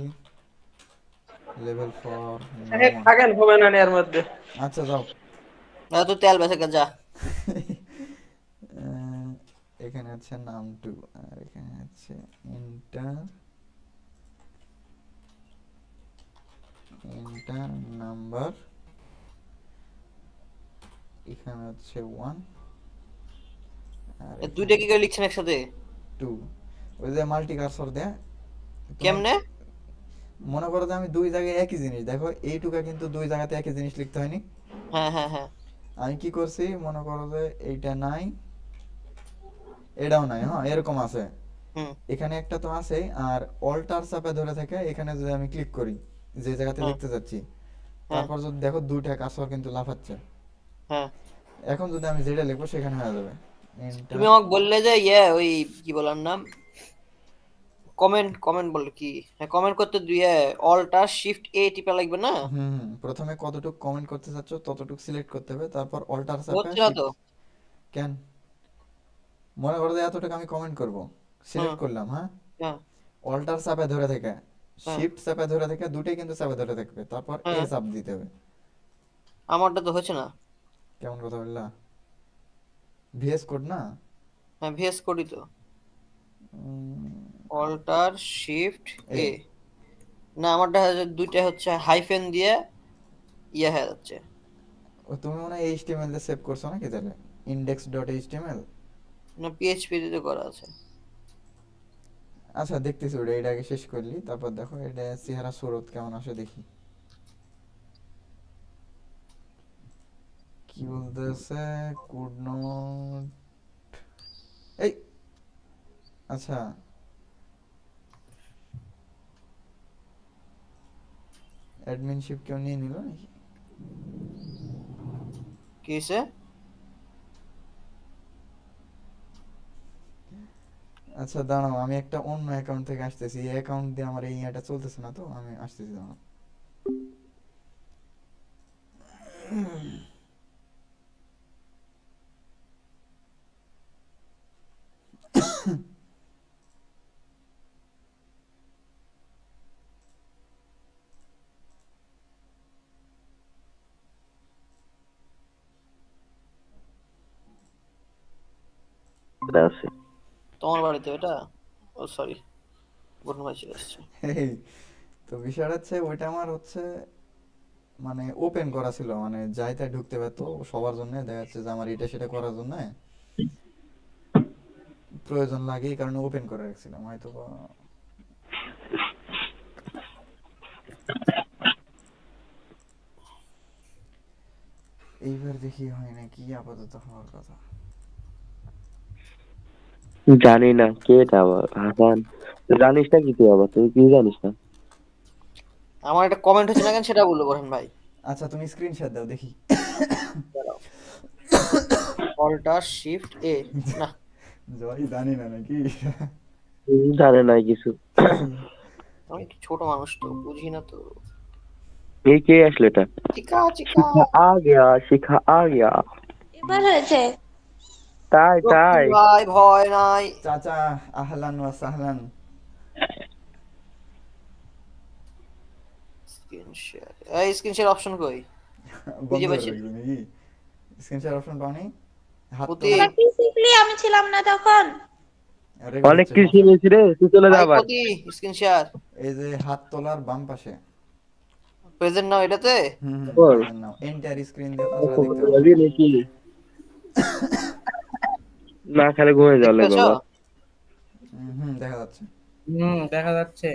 ফর নাম 1। থাকেন, হবে না এর মধ্যে। আচ্ছা, যাও। তো তেল বেচে যা। এখানে হচ্ছে নাম 2, আর এখানে হচ্ছে ইন্টার নাম্বার, এখানে হচ্ছে 1, আর দুইটা কি করে লিখছেন একসাথে? 2। ওই যে মাল্টি কার্সর দেয়া, কেমনে? মনে করো যে আমি দুই জায়গায় একই জিনিস, দেখো এইটুকা কিন্তু দুই জায়গাতে একই জিনিস লিখতে হয়নি। হ্যাঁ হ্যাঁ হ্যাঁ। আমি কি করছি, মনে করো যে এইটা নাই, এটাও নাই, হ্যাঁ এরকম আছে। হুম এখানে একটা তো আছে, আর অল্টার চাপে ধরে থেকে এখানে যদি আমি ক্লিক করি যে জায়গাতে হ্যাঁ লিখতে যাচ্ছি, হ্যাঁ তারপর যদি দেখো দুইটা কার্সর কিন্তু লাফাচ্ছে। হ্যাঁ। এখন যদি আমি যেটা লিখবো সেখানে হয়ে যাবে এন্টার। তুমি আমাকে বললে যে ওই কি বলার নাম, কমেন্ট বলে কি, হ্যাঁ কমেন্ট করতে অল্টার শিফট এ টিপা লাগবে না? প্রথমে কতটুকু কমেন্ট করতে চাচ্ছ ততটুকু সিলেক্ট করতে হবে, তারপর অল্টার তো চাপে হচ্ছে না তো। শিফট। কেন? মনে করো যে এতটুকু আমি কমেন্ট করব, হ্যাঁ সিলেক্ট করলাম, হ্যাঁ, হ্যাঁ অল্টার চাপে ধরে থেকে হ্যাঁ শিফট চাপে ধরে থেকে দুটোই কিন্তু চাপে ধরে থাকবে, তারপর এ হ্যাঁ। চাপ দিতে হবে। আমারটা তো হচ্ছে না। কেমন কথা বললা? ভিএস কোড না? হ্যাঁ ভিএস কোডই তো। উম, অল্টার শিফট এ এ। না আমারটা দুইটা হচ্ছে হাইফেন দিয়ে হয়ে যাচ্ছে। ও তুমি মনে হয় এইচটিএমএল দিয়ে সেভ করছো নাকি তাহলে? index.html। না পিএইচপি দিয়ে করা আছে। আচ্ছা দেখতেছি, ওটা এটা আগে শেষ করলি, তারপর দেখো এটা চেহারা সুরত কেমন আসে দেখি। কি বলতেছে? কুড নট, এই, আচ্ছা অ্যাডমিনশিপ কেউ নিয়ে নিল নাকি? কি হয়েছে? আচ্ছা দাঁড়াও, আমি একটা অন্য অ্যাকাউন্ট থেকে আসতেছি, এই অ্যাকাউন্ট দিয়ে আমার এই এটা চলতেছে না, তো আমি আসতেছি, দাঁড়াও। আছে। তোমার বাড়িতে ওটা? ও সরি, বোন ভাই চলে এসছে। এই, তো বিষয়টা হচ্ছে ওইটা আমার হচ্ছে মানে ওপেন করা ছিল, মানে যাই তাই ঢুকতে পারতো সবার জন্য, দেখা যাচ্ছে যে আমার এটা সেটা করার জন্য প্রয়োজন লাগে, এই কারণে ওপেন করে রাখছিলাম হয়তো এইবার দেখি হয় নাকি, আপাতত হওয়ার কথা। জানি না কে এটা আবার, হাসান। জানিস না কি তুই আবার, তুই কি জানিস না? আমার একটা কমেন্ট হচ্ছে না কেন সেটা বললো বোরহান ভাই। আচ্ছা তুমি স্ক্রিনশট দাও দেখি। অল্টার শিফট এ। না জয় জানি না নাকি? জানে না কিছু। আমি একটু ছোট মানুষ তো বুঝি না তো। এই কে আসলো এটা? চিকা চিকা। শিখা আ গয়া, শিখা আ গয়া। এবার হয়েছে। তাই রক্তিম তাই। ভাই ভয় নাই। চাচা, আহলান ওয়া সাহলান। স্ক্রিন শেয়ার, এই স্ক্রিন শেয়ার অপশন কই? বন্ধ খুঁজে করে পাচ্ছি না। রাখবি নাকি? স্ক্রিনশট অপশন পাওনি? হাত প্রতি তোলা, তোমরা কি শিখলি? আমি ছিলাম না তখন। রেকর্ড অনেক হচ্ছে কিছু সমস্যা নেই। শিখেছি রে, তুই চলে যা ভাই আবার। প্রতি স্ক্রিন শেয়ার এই যে হাত তোলার বাম পাশে। প্রেজেন্ট নাও এটাতে। বল। প্রেজেন্ট নাও, এন্টার স্ক্রিন দিয়ে তাছাড়া দেখতে পাবো না। বলি নাকি? না খেলে ঘুমিয়ে যাওয়া দেখতে লাগবে পাচ্ছ? আবার। দেখা যাচ্ছে। দেখা যাচ্ছে।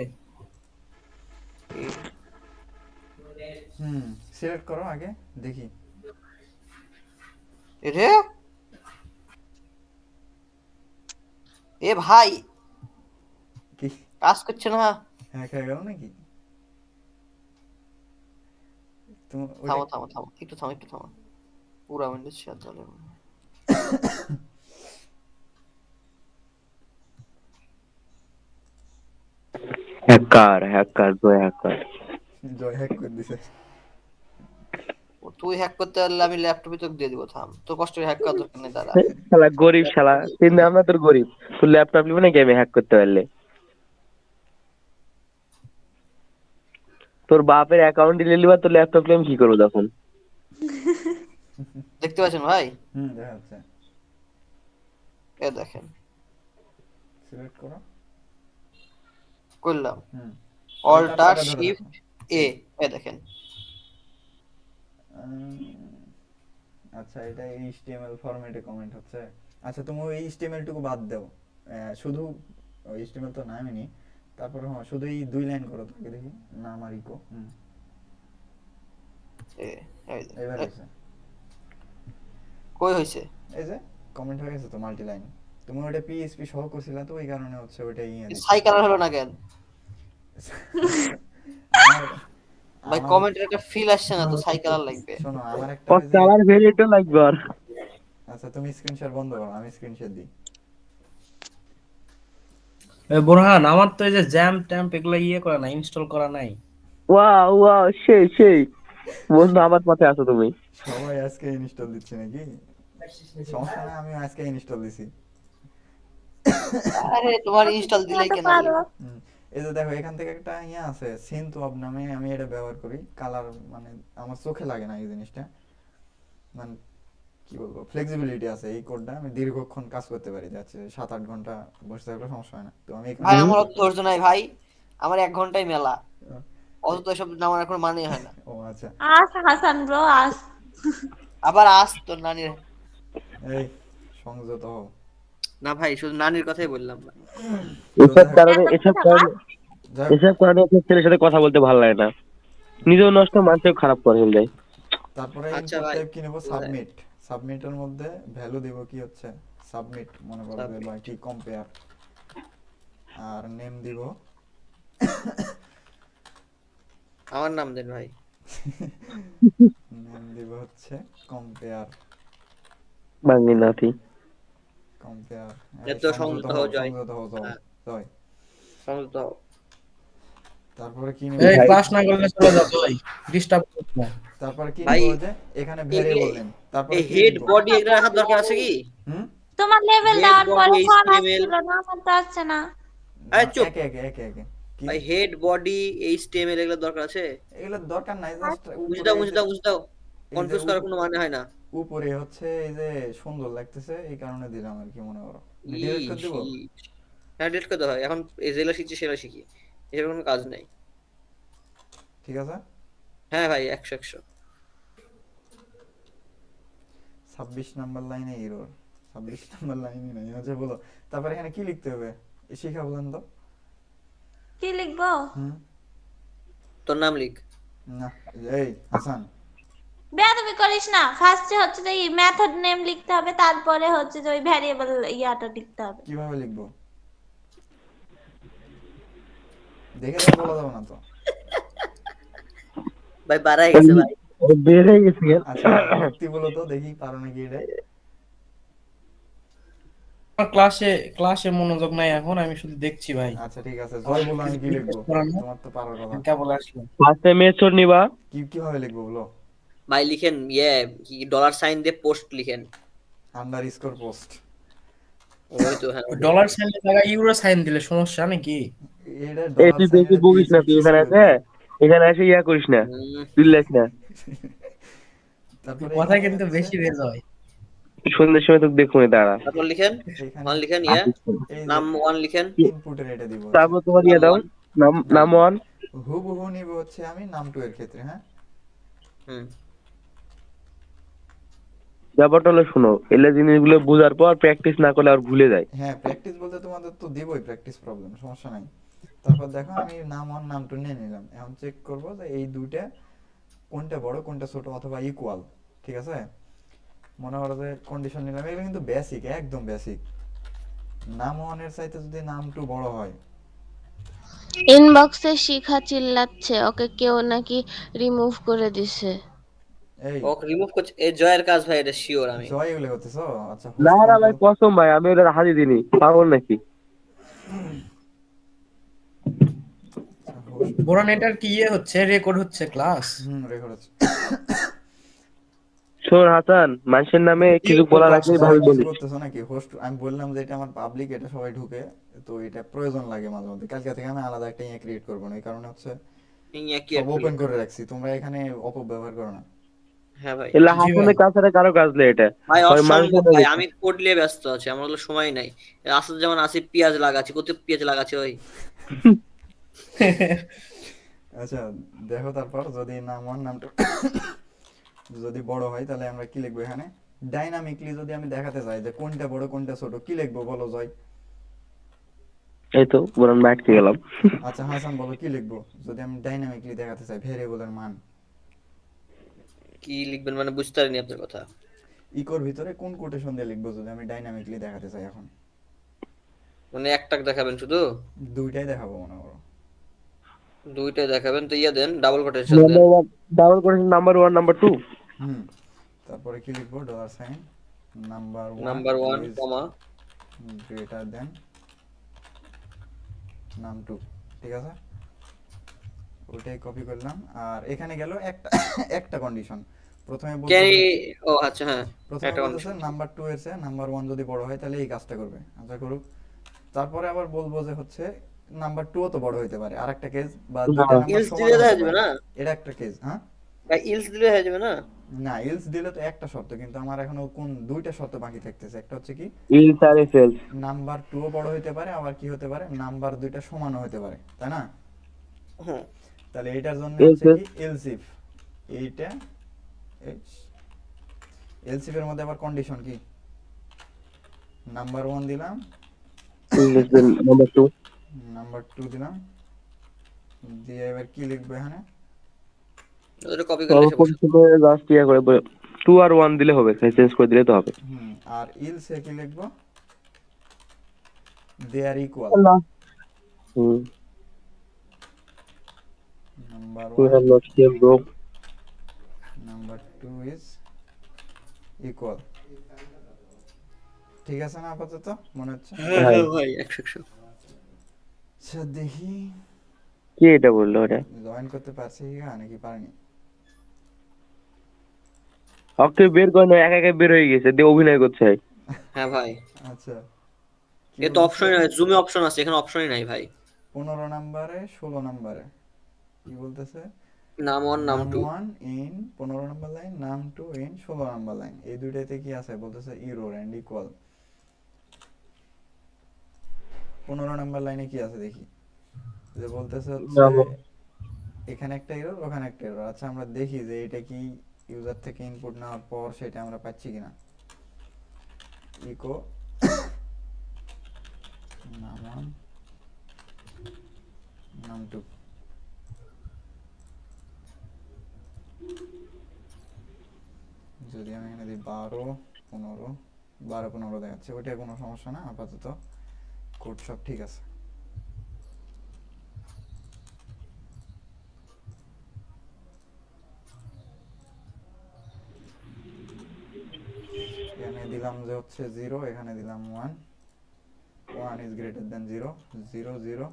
সিলেক্ট করো আগে দেখি। রে এ ভাই কি কাজ করছে না। হ্যাক হয়ে গেল নাকি? তুমি ওইটা থামো থামো থামো একটু থামো একটু থামো। পুরা উইন্ডোজ শেয়ার চলে। হ্যাকার হ্যাকার জয় হ্যাকার। জয় হ্যাক করে দিছে। তুই হ্যাক করতে পারলে আমি ল্যাপটপে তোকে দিয়ে দিব, থাম তোর কষ্ট হ্যাক করার দরকার নেই দাঁড়া। শালা গরিব শালা, চিন্তা ভাবনা তোর গরিব। তোর ল্যাপটপ নিবে না গেমে হ্যাক করতে পারলে? তোর বাপের অ্যাকাউন্ট দিলে লিবা, তোর ল্যাপটপ নিয়ে আমি কি করবো তখন? দেখতে পাচ্ছেন ভাই? দেখা যাচ্ছে। এ দেখেন সিলেক্ট করো। করলাম হুম অল্টার চাপে ধরে রাখো। শিফট এ। এ দেখেন আচ্ছা এটা এইচটিএমএল ফরম্যাটে কমেন্ট হচ্ছে। আচ্ছা তুমি ওই এইচটিএমএল টুকু বাদ দাও, শুধু এইচটিএমএল তো নামেনি, তারপর হ্যাঁ শুধু এই দুই লাইন করো তো আগে দেখি, নাম আর ইকো। এ এই এবার এ, হয়েছে। কই হইছে? এই যে কমেন্ট হয়ে গেছে তো মাল্টি লাইন। তুমি ওটা পিএইচপি সহ করছিলা তো ওই কারণে হচ্ছে ওটা ইয়ে দিচ্ছি। সাই কালার হলো না কেন আমার ভাই? আমার কমেন্টের একটা ফিল আসছে না তো, সাই কালার লাগবে। শোনো আমার একটা ও ওই যে কালার ভেরিয়েন্টও লাগবে আর আচ্ছা তুমি স্ক্রিনশট বন্ধ করো, আমি স্ক্রিনশট দিই। বোরহান, আমার তো এই যে জ্যাম ট্যাম্প এগুলো করা নাই, ইনস্টল করা নাই। ওয়াও ওয়াও সেই বন্ধু আমার পথে আছো তুমি। সবাই আজকে ইনস্টল দিচ্ছে নাকি? সমস্যা নাই, আমি আজকে ইনস্টল দিছি। আরে তোমার ইনস্টল দিলেই তো কেন পারো। হুম, এই যে দেখো এখান থেকে একটা ইয়ে আছে সিনথ ওয়াব নামে, আমি এটা ব্যবহার করি। কালার মানে আমার চোখে লাগে না এই জিনিসটা, মানে কি বলবো, ফ্লেক্সিবিলিটি আছে এই কোডটা, আমি দীর্ঘক্ষণ কাজ করতে পারি, যাচ্ছে 7-8 ঘন্টা বসে থাকলে সমস্যা হয় না। তো আমি এখানে ভাই? আমার অত ধৈর্য নাই ভাই, আমার 1 ঘন্টায় মেলা, অত তো এসব নামার কোনো মানে হয় না। ও আচ্ছা, আস হাসান ব্রো আস। আবার আস তোর নানির। এই সংযত হও। না ভাই, শুধু নানির কথাই বললাম ভাই। এসব কারণে এত এসব কথা কারণে না। যাই হোক, এসব কারণে এসব ছেলের সাথে কথা বলতে ভালো লাগে না, নিজেও নষ্ট মানুষও খারাপ করে যায়। তারপরে আচ্ছা ইনপুট ভাই, টাইপ কি নেব? সাবমিট। সাবমিটের মধ্যে ভ্যালু দেব কি হচ্ছে সাবমিট, মনে করো যে বা কি কম্পেয়ার, আর নেম দিব আমার নাম দেন ভাই। নেম দিব হচ্ছে কম্পেয়ার। বাঙালি নাতি কম্পেয়ার এত সংযত হও জয়। সংযত হও জয় হ্যাঁ। জয়। সংযত হও। তারপরে কি নেব? এই ক্লাস না করলে চলে যাও ভাই, ডিস্টার্ব করছো না। তারপরে কি ভাই, নেব? যে এখানে ভ্যারিয়েবল নেম, তারপরে এই কি হেড লিখব? বডি এগুলো রাখার দরকার আছে কি? হুম, তোমার লেভেল হেড দেওয়ার বডি পরে ফোন এইচটিএমএল। আসছিল না, আমার তো আসছে না। আরে চুপ একে একে একে একে কি ভাই, হেড বডি এইচটিএমএল এগুলো দরকার আছে? এগুলো দরকার নাই, জাস্ট বুঝে উপরে দাও এই বুঝে যে দাও বুঝে দাও, এই যে কনফিউজ করার কোনো মানে হয় না। উপরে হচ্ছে এই যে সুন্দর লাগতেছে এই কারণে দিলাম আর কি, মনে করো। ডিলিট করে দিব? হ্যাঁ, ডিলিট করে দাও ভাই, এখন এই যেগুলো শিখছি সেগুলো শিখি, এর কোনো কাজ নেই। ঠিক আছে। হ্যাঁ ভাই, 100 26 নাম্বার লাইনে এরর, 26 নাম্বার লাইনে নাই, আচ্ছা বলো তারপরে এখানে কি লিখতে হবে শিখা বলেন তো। কি লিখবো? হুম, তোর নাম লিখ। না এই হাসান, বেয়াদবি করিস না। ফার্স্টে হচ্ছে যে মেথড নেম লিখতে হবে, তারপরে হচ্ছে যে ওই ভ্যারিয়েবল ইয়াটা লিখতে হবে। কিভাবে লিখবো দেখে তো বলা যাবে না তো। ভাই বাড়াই গেছে ভাই। বের হয়ে গেছে কেন? আচ্ছা যুক্তি বলো তো দেখি, পারো নাকি এটা। আমার ক্লাসে মনোযোগ নাই এখন, আমি শুধু দেখছি ভাই। আচ্ছা ঠিক আছে, জয় বলো আমি কি লিখবো, করানো তোমার তো পারার কথা। কেবল আসলো। ফার্স্টে মেথড নিবা, কিভাবে লিখবো বলো? ভাই লিখেন কি $সাইন দিয়ে পোস্ট লিখেন। Underscore post. ওই তো হ্যাঁ, ডলার সাইনের জায়গায় ইউরো সাইন দিলে সমস্যা নাকি? এটা এই ডলার তুই বেশি সাইনের বকিস না, তুই এখানে আছে এখানে এসে ইয়া করিস না, উম, চিল্লাস না। তারপরে কথা এখানে কিন্তু হচ্ছে বেশি রেজ হয়। সন্ধ্যের সময় তোকে দেখো দাঁড়া। তারপর লিখেন এখানে 1 লিখেন, এই নাম যে 1 লিখেন। ইনপুটের এটা দিব হচ্ছে। তারপর তোমার ইয়ে দাও, নাম নাম ওয়ান। হুবহু নিব হচ্ছে আমি নাম 2 এর ক্ষেত্রে, হ্যাঁ। হুম, ব্যাপারটা হলো শোনো, এলে জিনিসগুলো বোঝার পর প্র্যাকটিস না করলে আর ভুলে যায়। হ্যাঁ প্র্যাকটিস বলতে তোমাদের তো দিবই প্র্যাকটিস প্রবলেম, সমস্যা নাই। তারপর দেখো আমি নাম 1 নাম 2 নিয়ে নিলাম, এখন চেক করব যে এই দুইটা কোনটা বড় কোনটা ছোট অথবা ইকুয়াল। ঠিক আছে, মনে করো যে কন্ডিশন নিলাম, এগুলো কিন্তু বেসিক, একদম বেসিক। নাম 1 এর চাইতে যদি নাম 2 বড় হয়, ইনবক্সে শিখা চিল্লাচ্ছে ওকে কেউ নাকি রিমুভ করে দিছে। এই ওকে রিমুভ করছে, এই জয়ের কাজ ভাই, এটা শিওর আমি। জয় এগুলো করতেছো? আচ্ছা না হোস্ট না ভাই, কন্ট্রোল। কসম ভাই, আমি ওটা হাজির দিনি, পাগল নাকি? আচ্ছা হোস্ট, বোরহান এটার কি হচ্ছে, রেকর্ড হচ্ছে ক্লাস? রেকর্ড হচ্ছে। শোন হাসান, মানুষের নামে কিছু বলার আগে জয় ভাবি কিছু বলিস। করতেছো নাকি? হোস্ট আমি বললাম যে এটা আমার পাবলিক, এটা সবাই ঢুকে, তো এটা প্রয়োজন লাগে মাঝে মধ্যে। কালকে থেকে আমি আলাদা একটা ইয়ে ক্রিয়েট করবো না, এই কারণে হচ্ছে কি সব ওপেন করে রাখছি, তোমরা এখানে অপব্যবহার করো না। হ্যাঁ ভাই। এলা জি হাসানের ভাই। কাছে কারো কাজ নেই এটা। ভাই হয় মানুষের অসম্ভব নামে ভাই, লেখা। আমি কোড নিয়ে ব্যস্ত আছি, আমার হলো সময় নাই। আসলে যেমন আসি পেঁয়াজ লাগাচ্ছি, কত পেঁয়াজ লাগাচ্ছি ওই। আচ্ছা দেখো, তারপর যদি নাম 1 নাম 2 যদি বড় হয় তাহলে আমরা কি লিখবো এখানে? ডাইনামিকলি যদি আমি দেখাতে চাই যে কোনটা বড় কোনটা ছোট, কি লিখবো বলো জয়? এই তো পুরান বাইটকে গেলাম। আচ্ছা হাসান বলো কি লিখবো যদি আমি ডাইনামিকলি দেখাতে চাই ভেরিয়েবলের মান? কি লিখবেন মানে বুঝতে পারিনি আপনার কথা। ইকোর ভিতরে কোন কোটেশন দিয়ে লিখবো যদি আমি ডাইনামিকলি দেখাতে চাই এখন? মানে একটা দেখাবেন শুধু? দুইটাই দেখাবো মনে করো। দুইটাই দেখাবেন, তো ইয়া দেন, ডাবল কোটেশন দেন। Double quotation number 1 number 2। হুম, তারপরে কি লিখবো, $, number number 1, 1 is comma greater than num2, ঠিক আছে? ওইটাই কপি করলাম। আর এখানে গেল একটা একটা কন্ডিশন। প্রথমে ক্যান বলতেছে, ও আচ্ছা হ্যাঁ, প্রথমে একটা বলতেছে কন্ডিশন। নাম্বার 2 এর চেয়ে নাম্বার 1 যদি বড় হয় তাহলে এই কাজটা করবে, আচ্ছা করুক। তারপরে আবার বলবো যে হচ্ছে নাম্বার 2 ও তো বড় হইতে পারে, আরেকটা কেস, বা দুইটা নাম্বার ইলস সমান দিলে দেখা হতে যাবে পারে, না এটা একটা কেস। হ্যাঁ, ভাই, ইলস দিলে হয়ে যাবে না? না, ইলস দিলে তো একটা শর্ত, কিন্তু আমার এখনো কোন দুইটা শর্ত বাকি থাকতেছে। একটা হচ্ছে কি, ইলস আর এফ এলস। নাম্বার 2 ও বড় হইতে পারে, আবার কি হতে পারে, নাম্বার দুইটা সমানও হতে পারে, তাই না? হ্যাঁ, তাহলে এইটার জন্য Else হচ্ছে if? কি, এলস ইফ। এইটা এলস ইফ এর মধ্যে আবার কন্ডিশন কি, নাম্বার 1 দিলাম, ইলস দেন নাম্বার 2। নাম্বার 2 দিলাম, দিয়ে এবার কি লিখবো এখানে, ওটা কপি করে ডাবল এসে বসে। কোটেশনে জাস্ট ইয়া করে 2 আর 1 দিলে হবে, চেঞ্জ করে দিলে তো হবে। আর ইলস এ কি লিখবো, দে আর ইকুয়াল। হুম, number we 1, have not same bro. Number 2 is equal. ঠিক আছে না আপাতত, মনে হচ্ছে? হ্যাঁ হ্যাঁ ভাই, 100 আচ্ছা দেখি কে এটা বললো ওটা? জয়েন করতে পারছি কি নাকি পারিনি। ওকে বের করে না, একা একা বের হয়ে গেছে, দিয়ে অভিনয় করছে। হ্যাঁ ভাই, আচ্ছা, কি এ তো বলছে? অপশনই নাই, জুমে অপশন আছে, এখানে অপশনই নাই ভাই। 15 নম্বরে 16 নম্বরে কি বলতেছে, নাম 1, নাম নাম 2। 1 ইন 15 নম্বর লাইন, নাম 2 ইন 16 নম্বর লাইন, এই দুইটাতে কি আছে বলতেছে, ইরর এন্ড ইকুয়াল। 15 নম্বর লাইনে কি আছে দেখি, যে বলতেছে হচ্ছে এখানে একটা এরর, ওখানে একটা এরর। আচ্ছা আমরা দেখি যে এটা কি ইউজার থেকে ইনপুট নেওয়ার পর সেটা আমরা পাচ্ছি কিনা। ইকো নাম 1 নাম 2, যদি আমি এখানে দিই 12 15 দেখাচ্ছে, ওইটা কোনো সমস্যা না, আপাতত কোড সব ঠিক আছে। এখানে দিলাম যে হচ্ছে 0, এখানে দিলাম 1 is greater than 0 0 0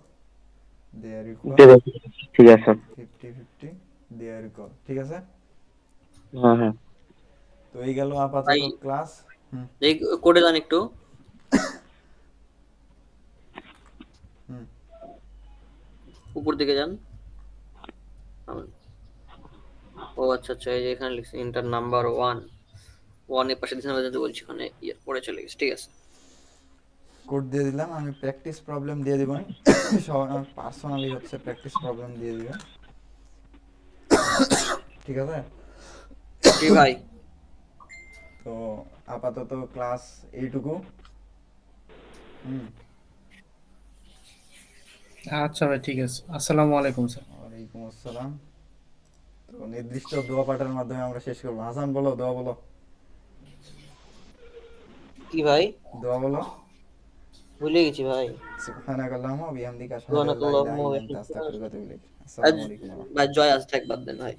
they are equal ঠিক আছে। 50 50 দে আর ইকুয়াল, ঠিক আছে? হ্যাঁ হ্যাঁ, তো এই গেল আপাতত ভাই, ক্লাস। এই কোডে যান একটু। হুম, উপর দিকে যান। ও আচ্ছা আচ্ছা, এই যে এখানে লিখছি ইন্টার নাম্বার 1 এর পাশে দিছেন, আমি বলছি ওখানে ইয়ার পরে চলে গেছে, ঠিক আছে? কোড দিয়ে দিলাম। আমি প্র্যাকটিস প্রবলেম দিয়ে দিব, সবাই পার্সোনালি হচ্ছে প্র্যাকটিস প্রবলেম দিয়ে দিবে, ঠিক আছে? জি ভাই। তো আপাতত ক্লাস এইটুকু। আচ্ছা ভাই, ঠিক আছে। আসসালামু আলাইকুম স্যার। ওয়ালাইকুম আসসালাম। তো নির্দিষ্ট দোয়া পাঠের মাধ্যমে আমরা শেষ করবো। হাসান বলো, দোয়া বলো। কি ভাই, দোয়া বলো। ভুলে গেছি ভাই। সুবহানাকাল্লাহুম্মা ওয়া বিহামদিকা আশহাদু আল্লা ইলাহা সুবহানাকাল্লাহুম্মা ওয়া ইল্লা আনতা বিহামদিকা। আস্তাগফিরুকা ওয়া আতুবু ইলাইক। আসসালামু আলাইকুম। ভাই জয় আজ থাক, বাদ দেন ভাই।